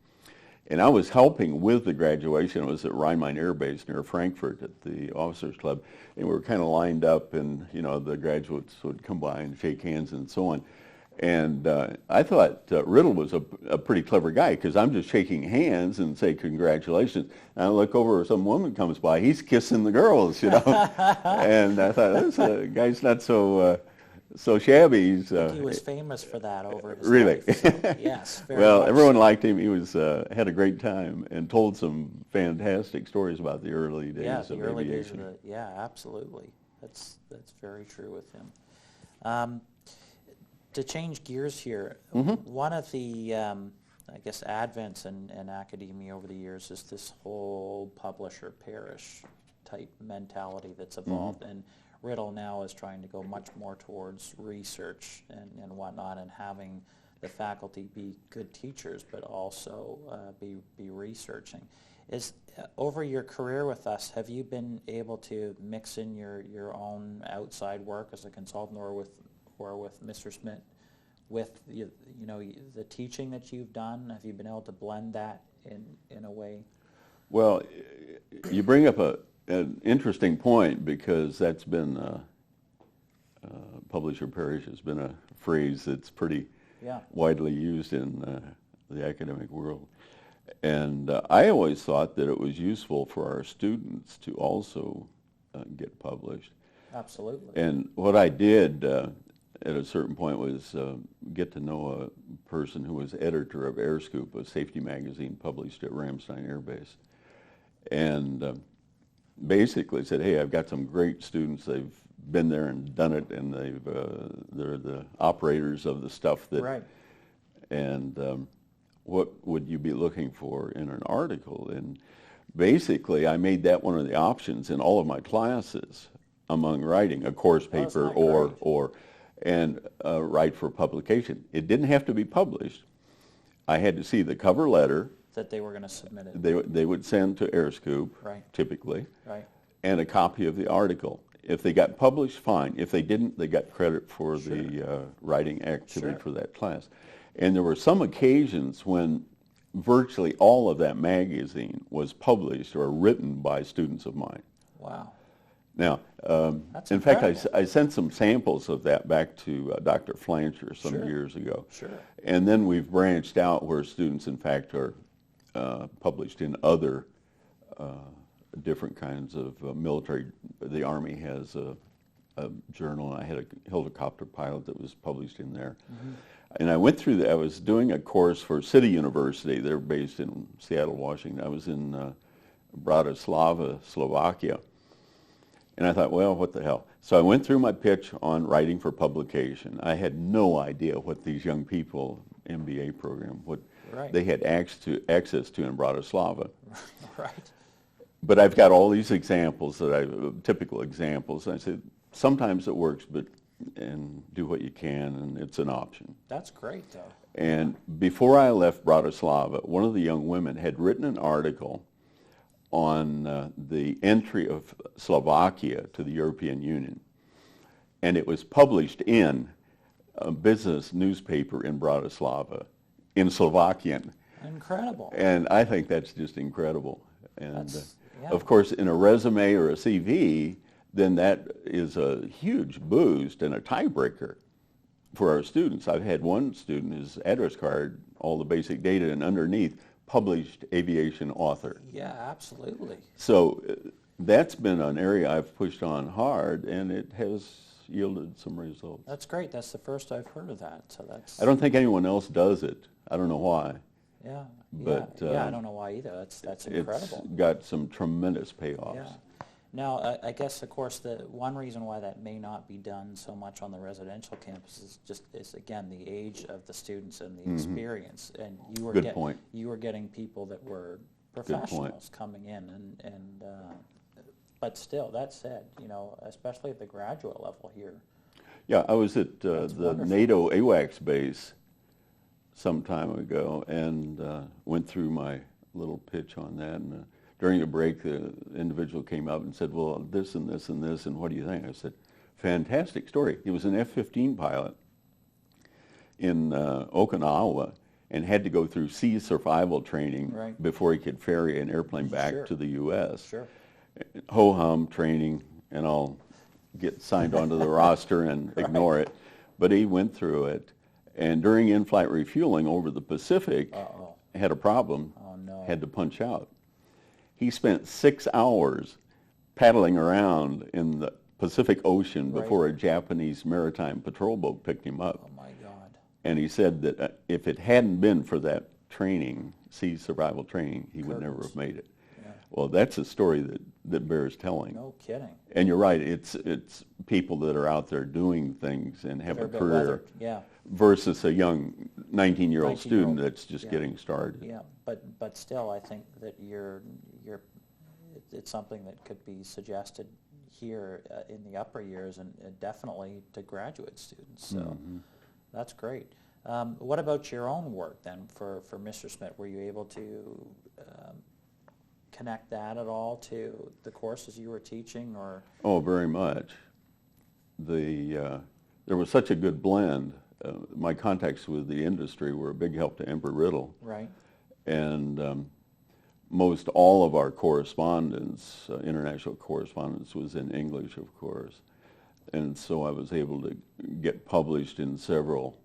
And I was helping with the graduation. It was at Rhein-Main Air Base near Frankfurt at the Officers Club. And we were kind of lined up, and, the graduates would come by and shake hands and so on. And I thought Riddle was a pretty clever guy, because I'm just shaking hands and say congratulations. And I look over, some woman comes by, he's kissing the girls, And I thought, this guy's not so shabby. He's, He was famous for that over his really? life. So, yes, very Well, much everyone so. liked him. He was had a great time and told some fantastic stories about the early days Yeah, of the early days aviation. of yeah, absolutely. That's very true with him. To change gears here, one of the I guess advents in academia over the years is this whole publisher perish type mentality that's evolved, and Riddle now is trying to go much more towards research and whatnot, and having the faculty be good teachers, but also be researching. Over your career with us, have you been able to mix in your own outside work as a consultant, or with Mr. Smith, with the teaching that you've done? Have you been able to blend that in a way? Well, you bring up an interesting point, because that's been publish or perish has been a phrase that's pretty widely used in the academic world. And I always thought that it was useful for our students to also get published. Absolutely. And what I did at a certain point was get to know a person who was editor of Air Scoop, a safety magazine published at Ramstein Air Base. And basically said, hey, I've got some great students. They've been there and done it, and they're the operators of the stuff that. Right. And what would you be looking for in an article? And basically, I made that one of the options in all of my classes, among writing a course paper and write for publication. It didn't have to be published. I had to see the cover letter that they were going to submit it. They would send to Air Scoop, typically, and a copy of the article. If they got published, fine. If they didn't, they got credit for the writing activity for that class. And there were some occasions when virtually all of that magazine was published or written by students of mine. Wow. Now, in fact, I sent some samples of that back to Dr. Flancher some years ago. Sure. And then we've branched out where students, in fact, are published in other different kinds of military. The Army has a journal, and I had a helicopter pilot that was published in there. Mm-hmm. And I went through that. I was doing a course for City University. They're based in Seattle, Washington. I was in Bratislava, Slovakia. And I thought, well, what the hell? So I went through my pitch on writing for publication. I had no idea what these young people, MBA program, what they had access to in Bratislava. Right. But I've got all these examples typical examples. And I said, sometimes it works, and do what you can, and it's an option. That's great, though. And before I left Bratislava, one of the young women had written an article on the entry of Slovakia to the European Union. And it was published in a business newspaper in Bratislava in Slovakian. Incredible. And I think that's just incredible. And of course, in a resume or a CV, then that is a huge boost and a tiebreaker for our students. I've had one student, his address card, all the basic data, and underneath, published aviation author. Yeah, absolutely. So that's been an area I've pushed on hard, and it has yielded some results. That's great. That's the first I've heard of that. So that's. I don't think anyone else does it. I don't know why. Yeah. But I don't know why either. That's incredible. It's got some tremendous payoffs. Yeah. Now, I guess, of course, the one reason why that may not be done so much on the residential campus is again, the age of the students and the experience. And you were getting people that were professionals coming in, and but still, that said, especially at the graduate level here. Yeah, I was at the wonderful NATO AWACS base some time ago, and went through my little pitch on that, and during a break, the individual came up and said, well, this and this and this, and what do you think? I said, fantastic story. He was an F-15 pilot in Okinawa and had to go through sea survival training before he could ferry an airplane back to the U.S. Sure. Ho-hum training, and I'll get signed onto the roster and ignore it. But he went through it, and during in-flight refueling over the Pacific, had a problem, had to punch out. He spent 6 hours paddling around in the Pacific Ocean before a Japanese maritime patrol boat picked him up. Oh, my God. And he said that if it hadn't been for that training, sea survival training, he would never have made it. Yeah. Well, that's a story that bears telling. No kidding. And you're right. It's people that are out there doing things and have a career versus a young 19-year-old student that's just getting started. Yeah, but still, I think that it's something that could be suggested, here in the upper years and definitely to graduate students. So that's great. What about your own work then for Mr. Smith? Were you able to connect that at all to the courses you were teaching, or? Oh, very much. There was such a good blend. My contacts with the industry were a big help to Embry-Riddle. Right. And most all of our correspondence, international correspondence, was in English, of course. And so I was able to get published in several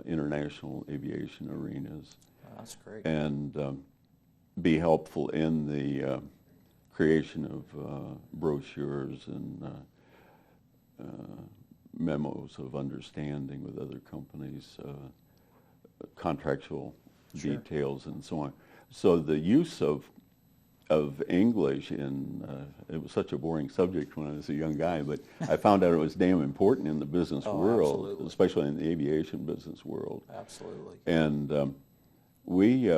international aviation arenas. Oh, that's great. And be helpful in the creation of brochures and memos of understanding with other companies, contractual details, and so on. So the use of English it was such a boring subject when I was a young guy, but I found out it was damn important in the business world, absolutely. especially in the aviation business world. Absolutely. And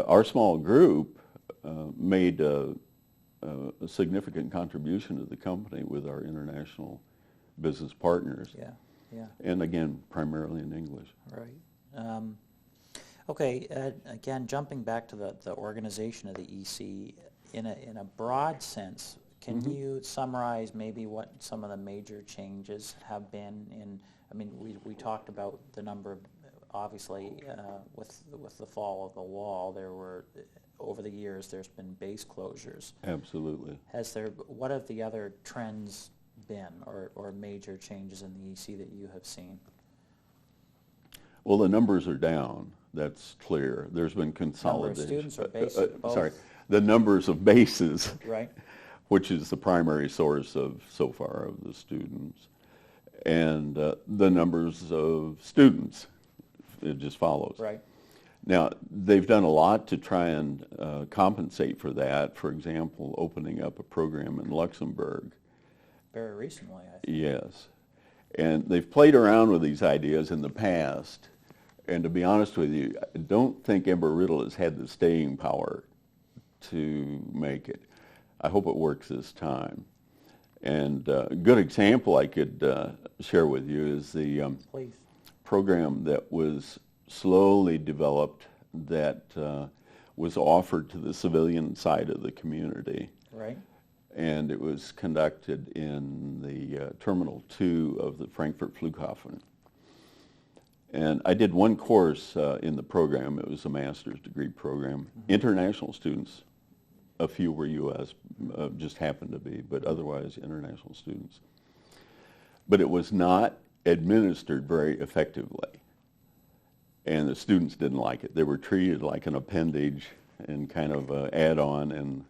our small group made a significant contribution to the company with our international business partners. Yeah, yeah. And again, primarily in English. Right. Okay, again, jumping back to the organization of the EC, in a broad sense, can you summarize maybe what some of the major changes have been in, I mean, we talked about the number of, obviously, with the fall of the wall, there were, over the years, there's been base closures. Absolutely. What have the other trends been, or major changes in the EC that you have seen? Well, the numbers are down. That's clear. There's been consolidation. Number of students or bases? Sorry, the numbers of bases, Right. which is the primary source of, so far, of the students, and the numbers of students. It just follows. Right. Now, they've done a lot to try and compensate for that. For example, opening up a program in Luxembourg. Very recently, I think. Yes. And they've played around with these ideas in the past. And to be honest with you, I don't think Embry-Riddle has had the staying power to make it. I hope it works this time. And a good example I could share with you is the Please. program that was slowly developed that was offered to the civilian side of the community. Right. And it was conducted in the Terminal 2 of the Frankfurt Flughafen. And I did one course in the program. It was a master's degree program. International students, a few were U.S., just happened to be, but otherwise international students. But it was not administered very effectively. And the students didn't like it. They were treated like an appendage and kind of an add-on, and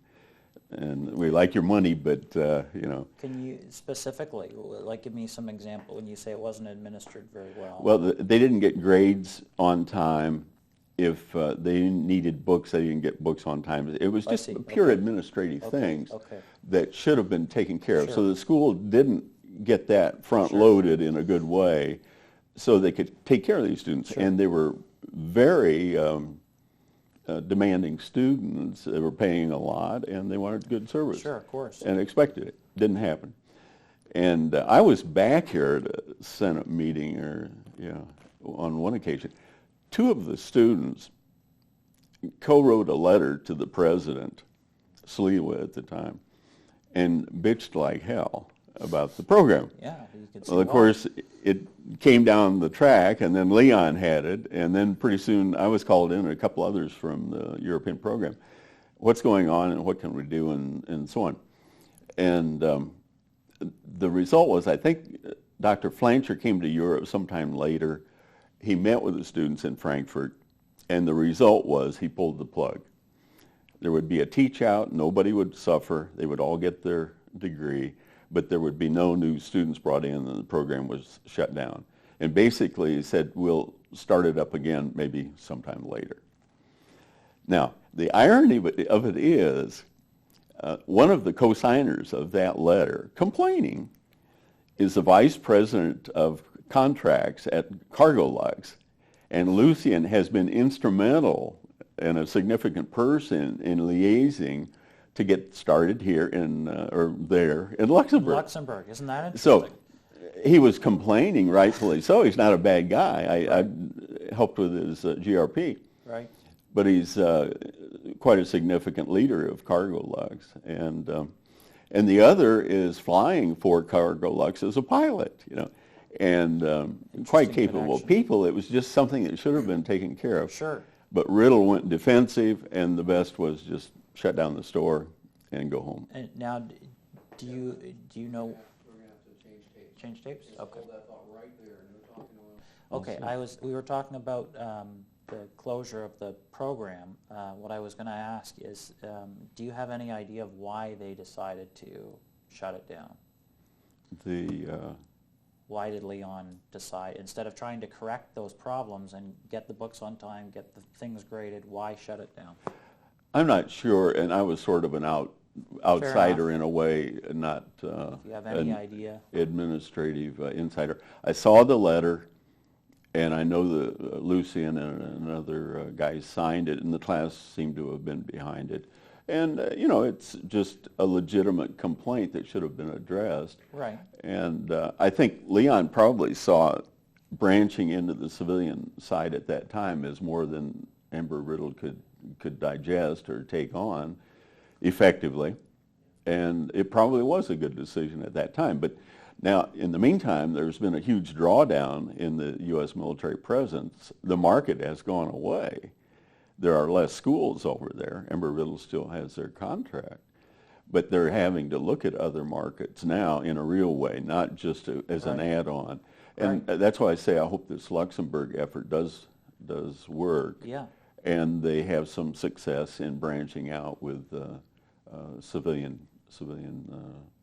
we like your money, but, you know. Can you specifically, like, give me some example when you say it wasn't administered very well? Well, they didn't get grades on time. If they needed books, they didn't get books on time. It was just pure administrative things that should have been taken care of. So the school didn't get that front-loaded in a good way so they could take care of these students. And they were very demanding students. They were paying a lot, and they wanted good service. Sure, of course. And expected it. Didn't happen. And I was back here at a Senate meeting on one occasion. Two of the students co-wrote a letter to the president, Sliwa at the time, and bitched like hell about the program. Yeah, you could see Well, of course, it came down the track, and then Leon had it, and then pretty soon I was called in, and a couple others from the European program. What's going on, and what can we do, and so on. And the result was, I think Dr. Flancher came to Europe sometime later. He met with the students in Frankfurt, and the result was he pulled the plug. There would be a teach-out. Nobody would suffer. They would all get their degree, but there would be no new students brought in, and the program was shut down. And basically he said, we'll start it up again maybe sometime later. Now, the irony of it is, one of the co-signers of that letter complaining is the vice president of contracts at Cargolux, and Lucian has been instrumental and a significant person in liaising to get started here or there in Luxembourg. Luxembourg, isn't that interesting? So he was complaining, rightfully so. He's not a bad guy. I helped with his GRP. Right. But he's quite a significant leader of cargo lux. And the other is flying for cargo lux as a pilot, and quite capable people. It was just something that should have been taken care of. Sure. But Riddle went defensive, and the best was just shut down the store and go home. And now, do you know? We're going to have to change tapes. Change tapes? Okay. Hold that thought right there, and we're talking to him. Okay, we were talking about the closure of the program. What I was going to ask is, do you have any idea of why they decided to shut it down? Why did Leon decide, instead of trying to correct those problems and get the books on time, get the things graded, why shut it down? I'm not sure, and I was sort of an outsider in a way, not Do you have any idea? Administrative insider. I saw the letter, and I know that Lucian and another guys signed it, and the class seemed to have been behind it. And, it's just a legitimate complaint that should have been addressed. Right. And I think Leon probably saw branching into the civilian side at that time as more than Embry-Riddle could digest or take on effectively. And it probably was a good decision at that time. But now, in the meantime, there's been a huge drawdown in the U.S. military presence. The market has gone away. There are less schools over there. Embry-Riddle still has their contract. But they're having to look at other markets now in a real way, not just as an add-on. And that's why I say I hope this Luxembourg effort does work. Yeah. And they have some success in branching out with civilian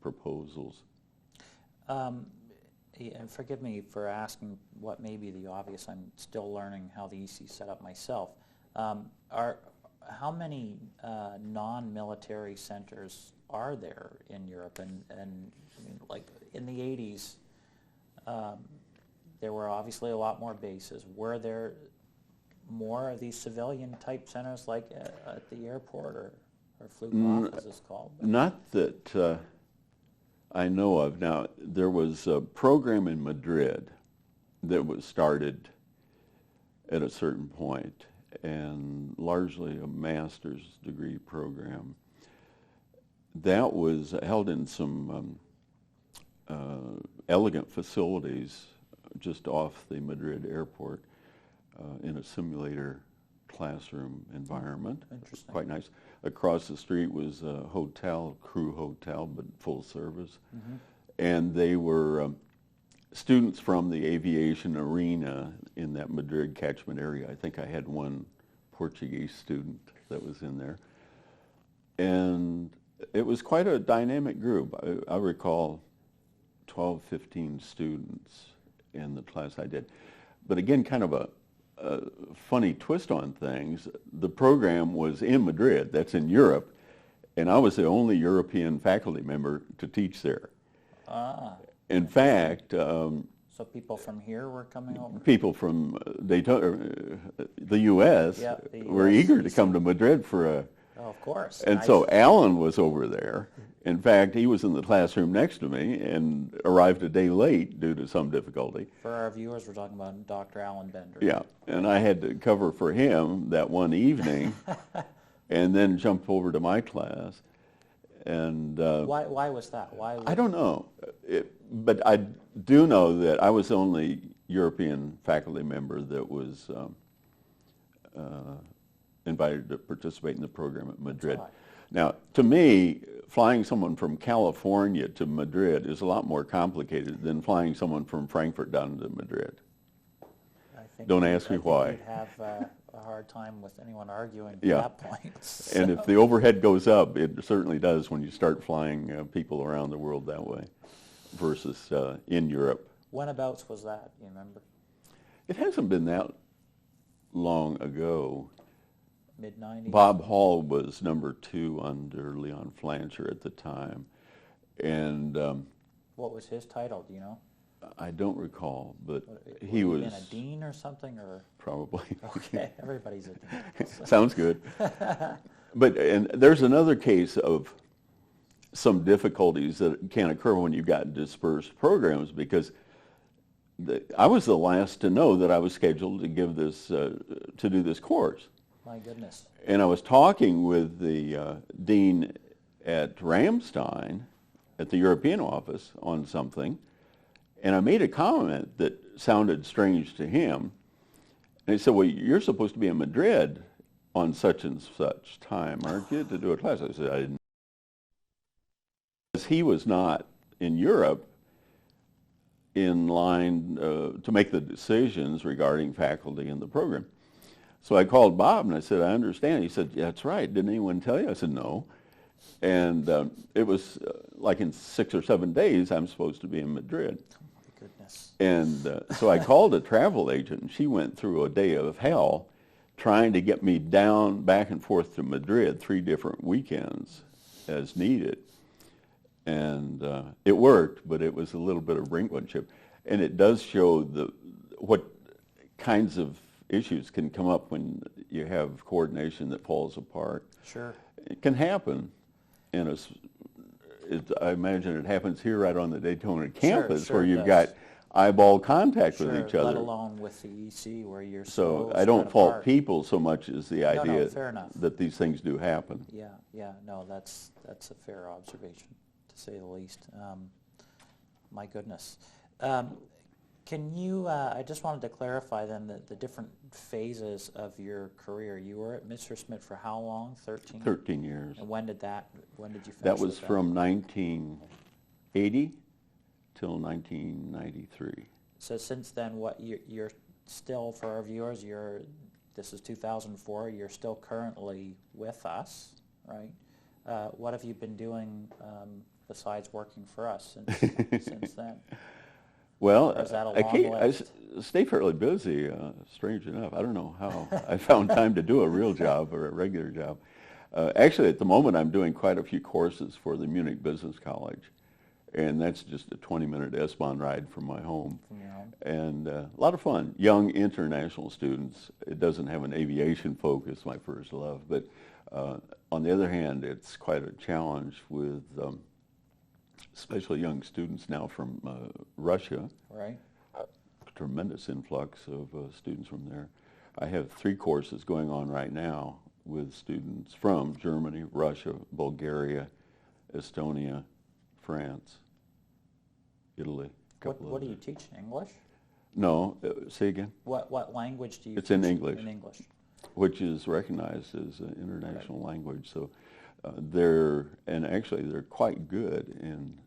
proposals. And forgive me for asking what may be the obvious. I'm still learning how the EC is set up myself. How many non-military centers are there in Europe? And I mean, like in the 80s, there were obviously a lot more bases. Were there more of these civilian type centers like at the airport or Flughafen, as it's called? Not that I know of. Now, there was a program in Madrid that was started at a certain point, and largely a master's degree program. That was held in some elegant facilities just off the Madrid airport in a simulator classroom environment. Interesting. Quite nice. Across the street was a hotel, crew hotel, but full service. Mm-hmm. And they were students from the aviation arena in that Madrid catchment area. I think I had one Portuguese student that was in there. And it was quite a dynamic group. I recall 12, 15 students in the class I did. But again, kind of a funny twist on things. The program was in Madrid, that's in Europe, and I was the only European faculty member to teach there. In fact, so people from here were coming over? People from Daytona, the U.S., were eager to come to Madrid for a... Oh, of course. And so Alan was over there. In fact, he was in the classroom next to me and arrived a day late due to some difficulty. For our viewers, we're talking about Dr. Alan Bender. Yeah, and I had to cover for him that one evening and then jump over to my class. And why was that? I don't know. But I do know that I was the only European faculty member that was invited to participate in the program at Madrid. Now, to me, flying someone from California to Madrid is a lot more complicated than flying someone from Frankfurt down to Madrid. Don't ask me why. You'd have a hard time with anyone arguing at that point. So. And if the overhead goes up, it certainly does when you start flying people around the world that way versus in Europe. Whenabouts was that, you remember? It hasn't been that long ago. Mid-90s? Bob Hall was number 2 under Leon Flancher at the time. And what was his title, do you know? I don't recall, but Would he was been a dean or something, or? probably. Okay, everybody's a dean. So. Sounds good. And there's another case of some difficulties that can occur when you've got dispersed programs, because I was the last to know that I was scheduled to give this to do this course. My goodness. And I was talking with the dean at Ramstein at the European office on something, and I made a comment that sounded strange to him. And he said, well, you're supposed to be in Madrid on such and such time, aren't you, to do a class? I said, I didn't. Because he was not in Europe in line to make the decisions regarding faculty in the program. So I called Bob and I said, I understand. He said, yeah, that's right. Didn't anyone tell you? I said, no. And it was like in 6 or 7 days I'm supposed to be in Madrid. Oh my goodness. And so I called a travel agent, and she went through a day of hell trying to get me down back and forth to Madrid 3 different weekends as needed. And it worked, but it was a little bit of brinkmanship. And it does show what kinds of issues can come up when you have coordination that falls apart. Sure. It can happen. And I imagine it happens here right on the Daytona campus, sure where it you've does. got eyeball contact Sure, with each other. let alone with the EC where you're So so I don't spread fault apart. people so much as the idea fair enough. that these things do happen. Yeah, no, that's a fair observation, to say the least. My goodness. Can you, I just wanted to clarify then the different phases of your career. You were at Mr. Smith for how long? 13? 13 years. And when did you finish That was with that? from 1980 till 1993. So since then, you're still, for our viewers, this is 2004, you're still currently with us, right? What have you been doing besides working for us since then? Well, Or is that a long list? I stay fairly busy, strange enough. I don't know how I found time to do a real job or a regular job. Actually, at the moment, I'm doing quite a few courses for the Munich Business College, and that's just a 20-minute S-Bahn ride from my home. From your home? And a lot of fun. Young international students. It doesn't have an aviation focus, my first love, but on the other hand, it's quite a challenge with especially young students now from Russia. Right. Tremendous influx of students from there. I have 3 courses going on right now with students from Germany, Russia, Bulgaria, Estonia, France, Italy. What do you teach? English? No, say again. What language do you It's teach? in English. In English. Which is recognized as an international language. So they're quite good in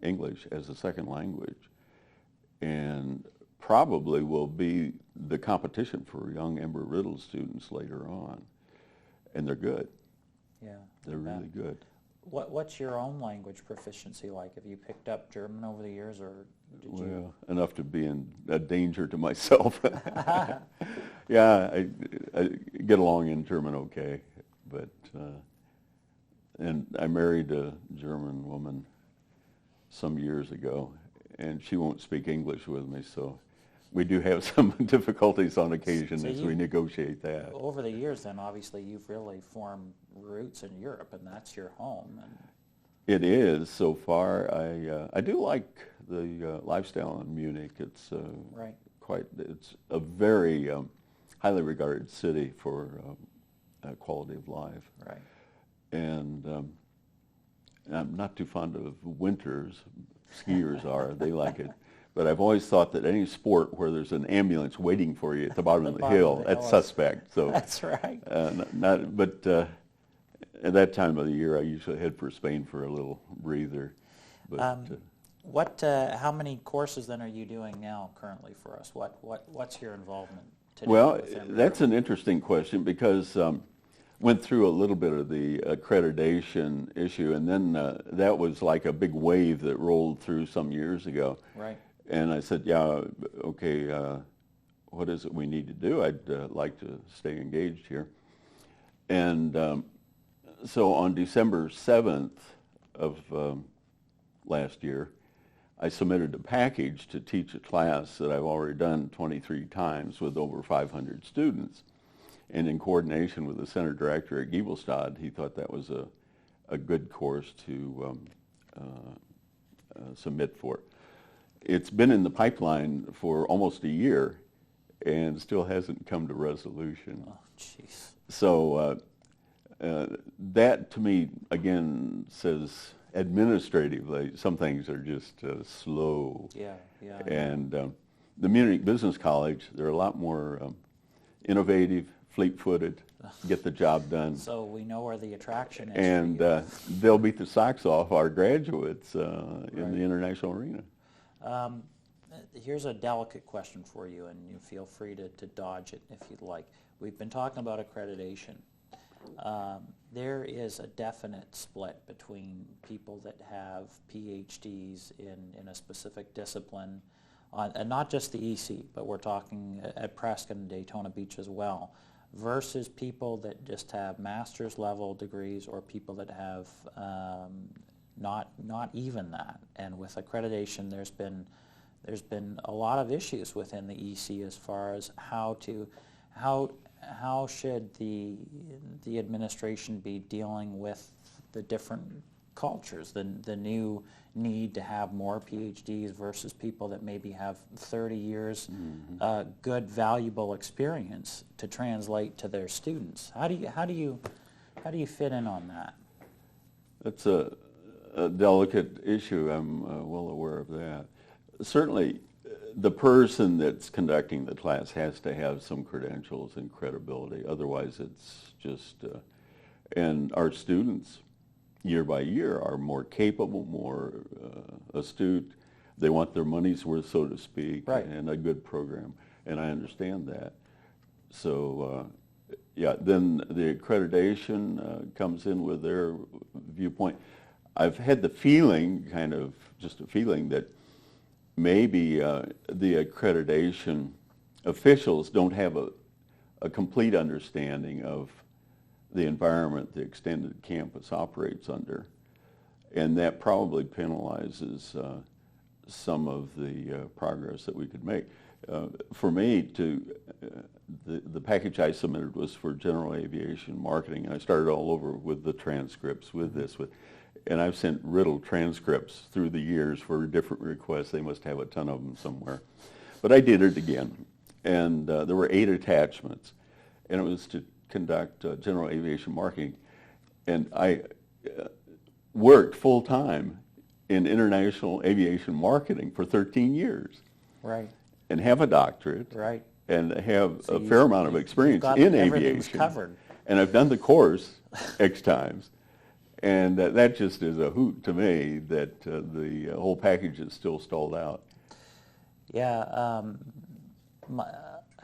English as a second language, and probably will be the competition for young Embry-Riddle students later on. And they're good. Yeah. They're really good. What's your own language proficiency like? Have you picked up German over the years, or did you? Well, enough to be in a danger to myself. Yeah, I get along in German okay, but and I married a German woman some years ago, and she won't speak English with me, so we do have some difficulties on occasion So as we negotiate that. Over the years, then, obviously, you've really formed roots in Europe, and that's your home. And It is so far. I do like the lifestyle in Munich. It's right. It's a very highly regarded city for quality of life. Right. And I'm not too fond of winters. Skiers are. They like it. But I've always thought that any sport where there's an ambulance waiting for you at the bottom of the hill, that's suspect. So that's right. But at that time of the year, I usually head for Spain for a little breather. But How many courses then are you doing now currently for us? What's your involvement today? well, with them? that's an interesting question, because went through a little bit of the accreditation issue, and then that was like a big wave that rolled through some years ago. Right. And I said, yeah, okay, what is it we need to do? I'd like to stay engaged here. And so on December 7th of last year, I submitted a package to teach a class that I've already done 23 times with over 500 students. And in coordination with the center director at Giebelstadt, he thought that was a good course to submit for. It's been in the pipeline for almost a year and still hasn't come to resolution. Oh, jeez. So that to me, again, says administratively, some things are just slow. Yeah, yeah. And the Munich Business College, they're a lot more innovative, fleet-footed, get the job done. So we know where the attraction is. And they'll beat the socks off our graduates in the international arena. Here's a delicate question for you, and you feel free to dodge it if you'd like. We've been talking about accreditation. There is a definite split between people that have PhDs in a specific discipline, and not just the EC, but we're talking at Prescott and Daytona Beach as well, versus people that just have master's level degrees or people that have not even that. And with accreditation, there's been a lot of issues within the EC as far as how should the administration be dealing with the different cultures, the new need to have more PhDs versus people that maybe have 30 years good, valuable experience to translate to their students. How do you fit in on that? That's a delicate issue. I'm well aware of that. Certainly, the person that's conducting the class has to have some credentials and credibility. Otherwise, it's just, and our students, year by year, are more capable, more astute. They want their money's worth, so to speak, right, and a good program. And I understand that. So, yeah, then the accreditation comes in with their viewpoint. I've had the feeling, kind of just a feeling, that maybe the accreditation officials don't have a complete understanding of the environment the extended campus operates under, and that probably penalizes some of the progress that we could make. For me, the package I submitted was for general aviation marketing, and I started all over with the transcripts, with this, and I've sent riddled transcripts through the years for different requests. They must have a ton of them somewhere. But I did it again, and there were 8 attachments, and it was to conduct general aviation marketing. And I worked full-time in international aviation marketing for 13 years. Right. And have a doctorate. Right. And have So a fair amount of experience in aviation. Covered. And I've done the course X times. And that just is a hoot to me that the whole package is still stalled out. Yeah,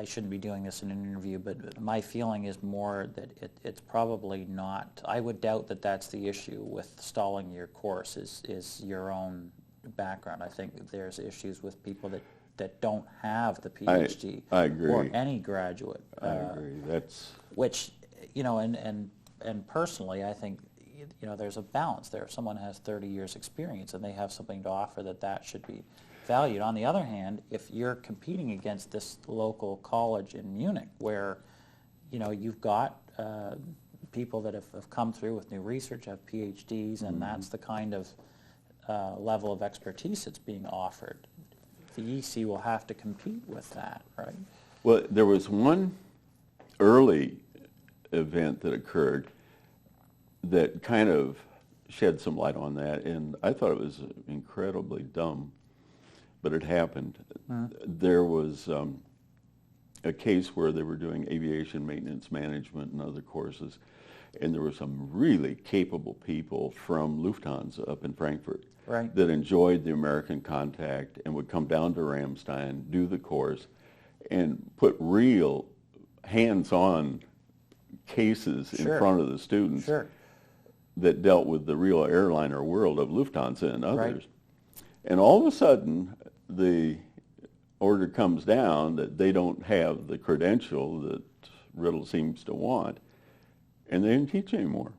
I shouldn't be doing this in an interview, but my feeling is more that it's probably not. I would doubt that that's the issue with stalling your course is your own background. I think there's issues with people that don't have the PhD. I agree. Or any graduate. I agree. That's which, and personally, I think, there's a balance there. If someone has 30 years experience and they have something to offer, that should be valued. On the other hand, if you're competing against this local college in Munich where, you've got people that have come through with new research, have PhDs, and that's the kind of level of expertise that's being offered, the EC will have to compete with that, right? Well, there was one early event that occurred that kind of shed some light on that, and I thought it was incredibly dumb, but it happened. There was a case where they were doing aviation maintenance management and other courses, and there were some really capable people from Lufthansa up in Frankfurt that enjoyed the American contact and would come down to Ramstein, do the course, and put real hands-on cases in front of the students that dealt with the real airliner world of Lufthansa and others. Right. And all of a sudden, the order comes down that they don't have the credential that Riddle seems to want, and they didn't teach anymore.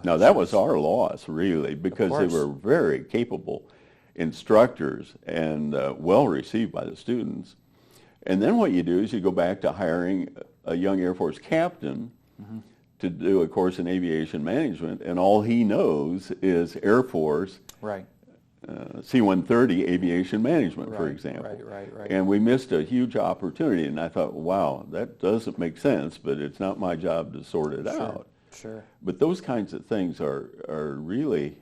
Now, that was our loss, really, because they were very capable instructors and well received by the students. And then what you do is you go back to hiring a young Air Force captain to do a course in aviation management, and all he knows is Air Force Right. C-130 aviation management, for Right, example. right. And we missed a huge opportunity, and I thought, wow, that doesn't make sense, but it's not my job to sort it out. Sure. But those kinds of things are really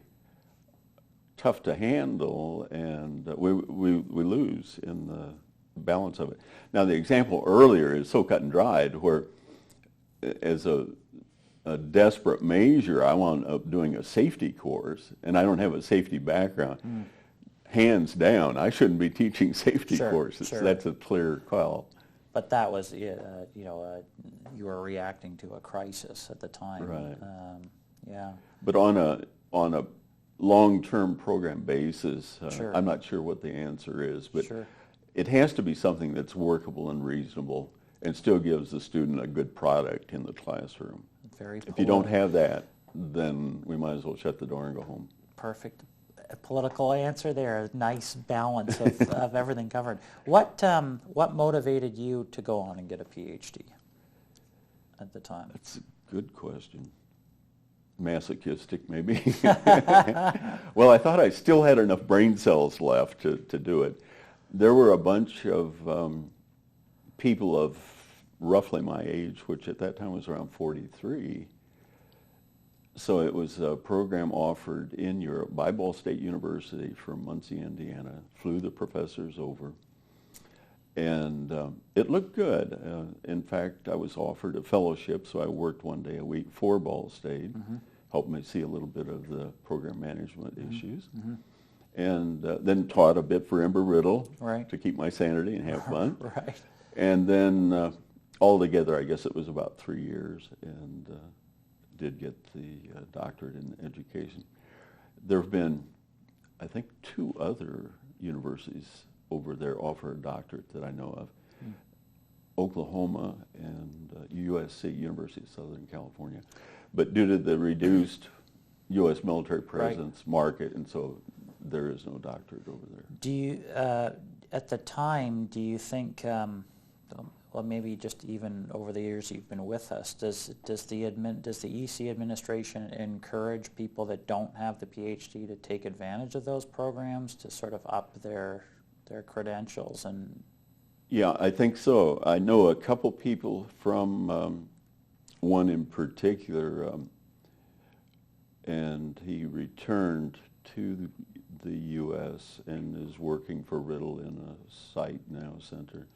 tough to handle, and we lose in the balance of it. Now, the example earlier is so cut and dried, where as a desperate measure, I wound up doing a safety course, and I don't have a safety background. Hands down, I shouldn't be teaching safety courses. Sure. That's a clear call. But that was, you were reacting to a crisis at the time. Right. Yeah. But on a long-term program basis, Sure. I'm not sure what the answer is, but Sure. it has to be something that's workable and reasonable and still gives the student a good product in the classroom. Very If you don't have that, then we might as well shut the door and go home. Perfect political answer there. A nice balance of everything covered. What motivated you to go on and get a PhD at the time? That's a good question. Masochistic, maybe. Well, I thought I still had enough brain cells left to do it. There were a bunch of people of roughly my age, which at that time was around 43. So it was a program offered in Europe by Ball State University from Muncie, Indiana. Flew the professors over. And it looked good. In fact, I was offered a fellowship, so I worked one day a week for Ball State, helped me see a little bit of the program management issues. And then taught a bit for Embry-Riddle Right. to keep my sanity and have fun. Right. And then altogether, I guess it was about 3 years, and did get the doctorate in education. There have been, I think, 2 other universities over there offer a doctorate that I know of. Oklahoma and USC, University of Southern California. But due to the reduced U.S. military presence market, and so there is no doctorate over there. Do you, at the time, do you think, well, maybe just even over the years you've been with us, does the EC administration encourage people that don't have the PhD to take advantage of those programs to sort of up their credentials? And yeah, I think so. I know a couple people from one in particular, and he returned to the U.S. and is working for Riddle in a site now center.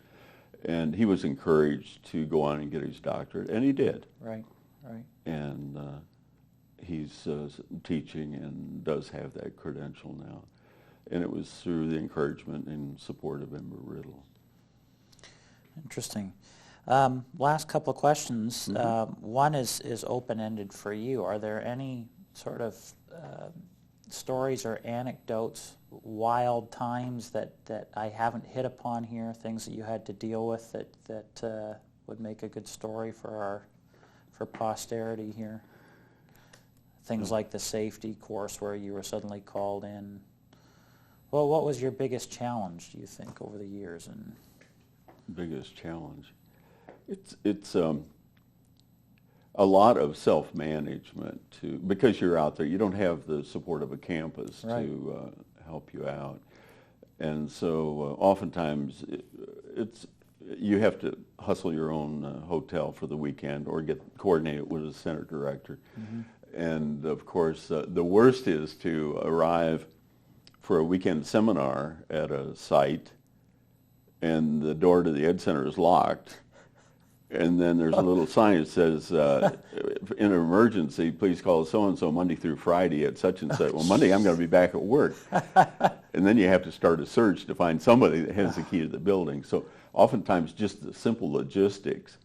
And he was encouraged to go on and get his doctorate, and he did. Right. And he's teaching and does have that credential now. And it was through the encouragement and support of Embry-Riddle. Interesting. Last couple of questions. One is open-ended for you. Are there any sort of stories or anecdotes, wild times that I haven't hit upon here, things that you had to deal with that would make a good story for posterity here? Things like the safety course where you were suddenly called in. Well, what was your biggest challenge, do you think, over the years? And Biggest challenge? It's a lot of self-management because you're out there. You don't have the support of a campus to help you out. And so oftentimes you have to hustle your own hotel for the weekend or get coordinated with a center director. And of course, the worst is to arrive for a weekend seminar at a site and the door to the Ed Center is locked. And then there's a little sign that says, in an emergency, please call so-and-so Monday through Friday at such and such. Well, Monday I'm going to be back at work. And then you have to start a search to find somebody that has the key to the building. So oftentimes just the simple logistics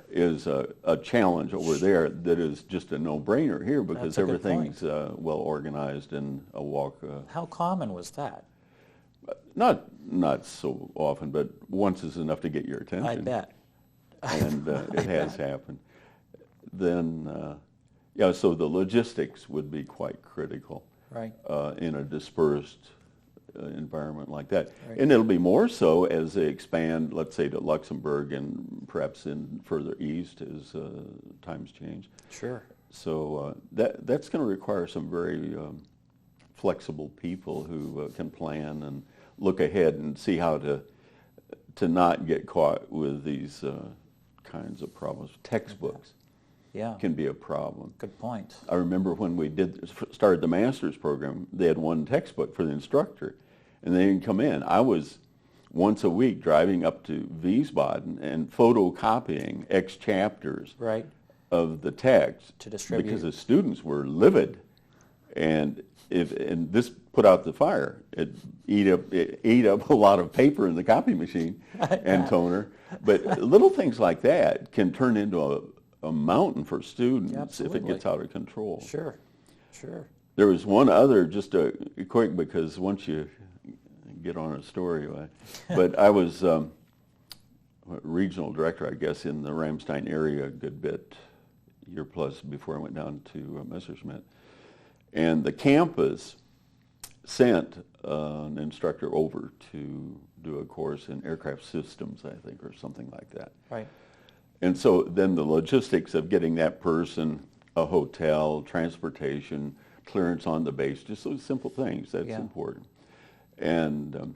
is a challenge over there that is just a no-brainer here because everything's well organized and a walk. how common was that? Not so often, but once is enough to get your attention. I bet. And it has happened. Then, so the logistics would be quite critical Right. in a dispersed environment like that. Right. And it'll be more so as they expand, let's say, to Luxembourg and perhaps in further east as times change. Sure. So that's going to require some very flexible people who can plan and look ahead and see how to not get caught with these kinds of problems. Textbooks Yeah. can be a problem. Good point. I remember when we started the master's program, they had one textbook for the instructor, and they didn't come in. I was once a week driving up to Wiesbaden and photocopying X chapters Right. of the text To distribute. because the students were livid, and this put out the fire. It ate up a lot of paper in the copy machine and toner. But little things like that can turn into a mountain for students if Absolutely. it gets out of control. Sure. Sure. There was one other, just a quick, because once you get on a story, but I was regional director, I guess, in the Ramstein area a good bit, year plus before I went down to Messerschmitt. And the campus sent an instructor over to do a course in aircraft systems, I think, or something like that. Right. And so then the logistics of getting that person a hotel, transportation, clearance on the base, just those simple things, that's Yeah. important. And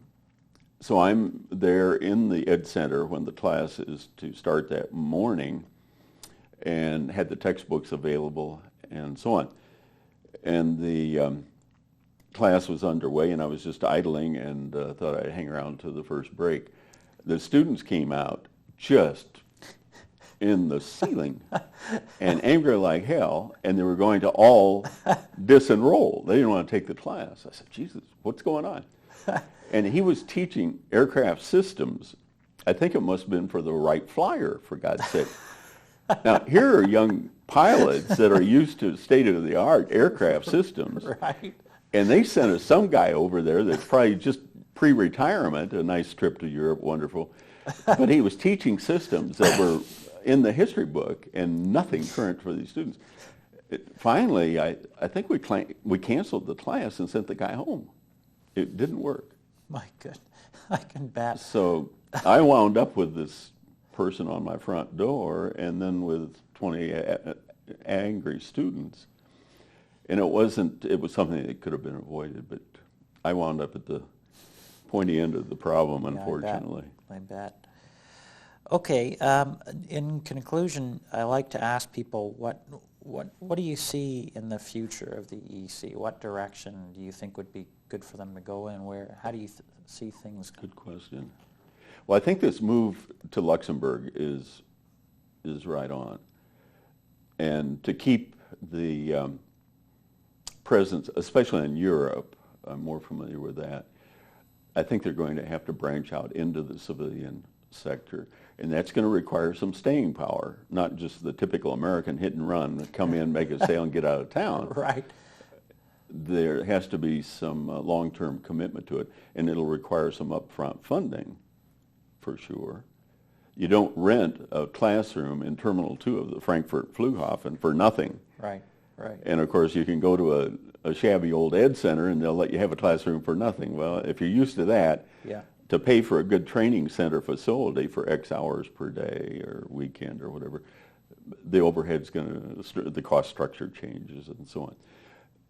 so I'm there in the Ed Center when the class is to start that morning and had the textbooks available and so on. And the class was underway and I was just idling and thought I'd hang around to the first break. The students came out just in the ceiling and angry like hell, and they were going to all disenroll. They didn't want to take the class. I said, Jesus, what's going on? And he was teaching aircraft systems. I think it must have been for the Wright Flyer, for God's sake. Now, here are young pilots that are used to state-of-the-art aircraft systems, Right. and they sent us some guy over there that's probably just pre-retirement, a nice trip to Europe, wonderful. But he was teaching systems that were in the history book and nothing current for these students. Finally, I think we canceled the class and sent the guy home. It didn't work. My goodness. I can bet. So I wound up with this person on my front door and then with 20 angry students. And it was something that could have been avoided, but I wound up at the pointy end of the problem, unfortunately. I bet. Okay, in conclusion, I like to ask people what do you see in the future of the EC? What direction do you think would be good for them to go in? How do you see things? Good question. Well, I think this move to Luxembourg is right on. And to keep the presence, especially in Europe, I'm more familiar with that, I think they're going to have to branch out into the civilian sector. And that's going to require some staying power, not just the typical American hit and run, come in, make a sale, and get out of town. Right. There has to be some long-term commitment to it, and it'll require some upfront funding, for sure. You don't rent a classroom in Terminal 2 of the Frankfurt Flughafen for nothing. Right, right. And, of course, you can go to a shabby old ed center, and they'll let you have a classroom for nothing. Well, if you're used to that, Yeah. to pay for a good training center facility for X hours per day or weekend or whatever, the overhead's the cost structure changes and so on.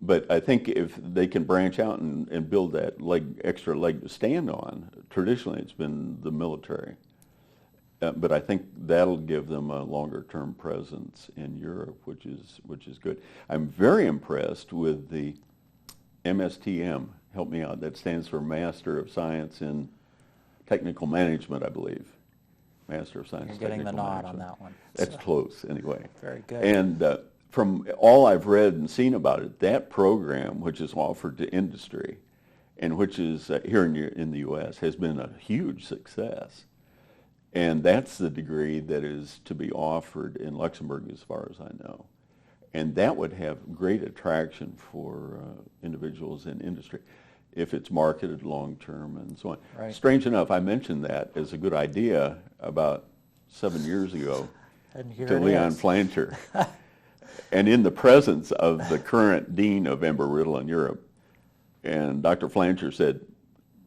But I think if they can branch out and build that extra leg to stand on, traditionally it's been the military. But I think that'll give them a longer-term presence in Europe, which is good. I'm very impressed with the MSTM. Help me out. That stands for Master of Science in Technical Management, I believe. Master of Science. You're getting the Technical nod on Management. that one. That's So, close, anyway. very good. And from all I've read and seen about it, that program, which is offered to industry, and which is here in the U.S., has been a huge success. And that's the degree that is to be offered in Luxembourg, as far as I know. And that would have great attraction for individuals in industry if it's marketed long-term and so on. Right. Strange enough, I mentioned that as a good idea about 7 years ago And here to it Leon is. Flancher. And in the presence of the current dean of Embry-Riddle in Europe. And Dr. Flancher said,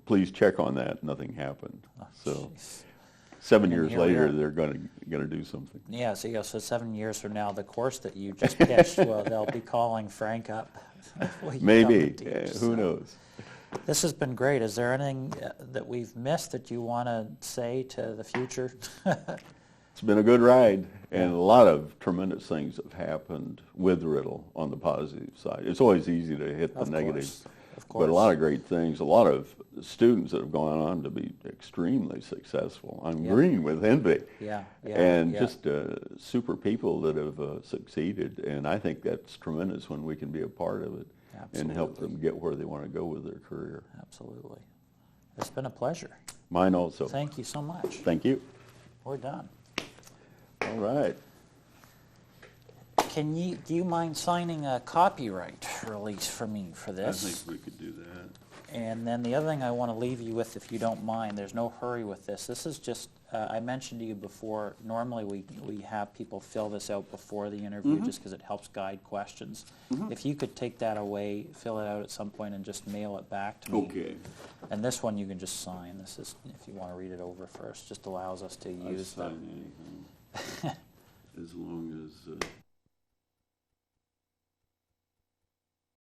please check on that. Nothing happened. Oh, So jeez. 7 And years here we later, are. they're going to do something. Yeah, so 7 years from now, the course that you just pitched, well, they'll be calling Frank up. Will you come Maybe. and teach? Who So, knows? This has been great. Is there anything that we've missed that you want to say to the future? It's been a good ride, and Yeah. a lot of tremendous things have happened with Riddle on the positive side. It's always easy to hit the Of negatives, course, of course. but a lot of great things, a lot of students that have gone on to be extremely successful. I'm Yeah. green with envy. Yeah, yeah, And yeah. just super people that have succeeded, and I think that's tremendous when we can be a part of it and help Absolutely. them get where they want to go with their career. Absolutely. It's been a pleasure. Mine also. Thank you so much. Thank you. We're done. All right. Do you mind signing a copyright release for me for I this? think we could do that. And then the other thing I want to leave you with, if you don't mind, there's no hurry with this. This is just, I mentioned to you before, normally we have people fill this out before the interview just because it helps guide questions. If you could take that away, fill it out at some point and just mail it back to me. Okay. And this one you can just sign. This is, if you want to read it over first, just allows us to I use that. sign anything as long as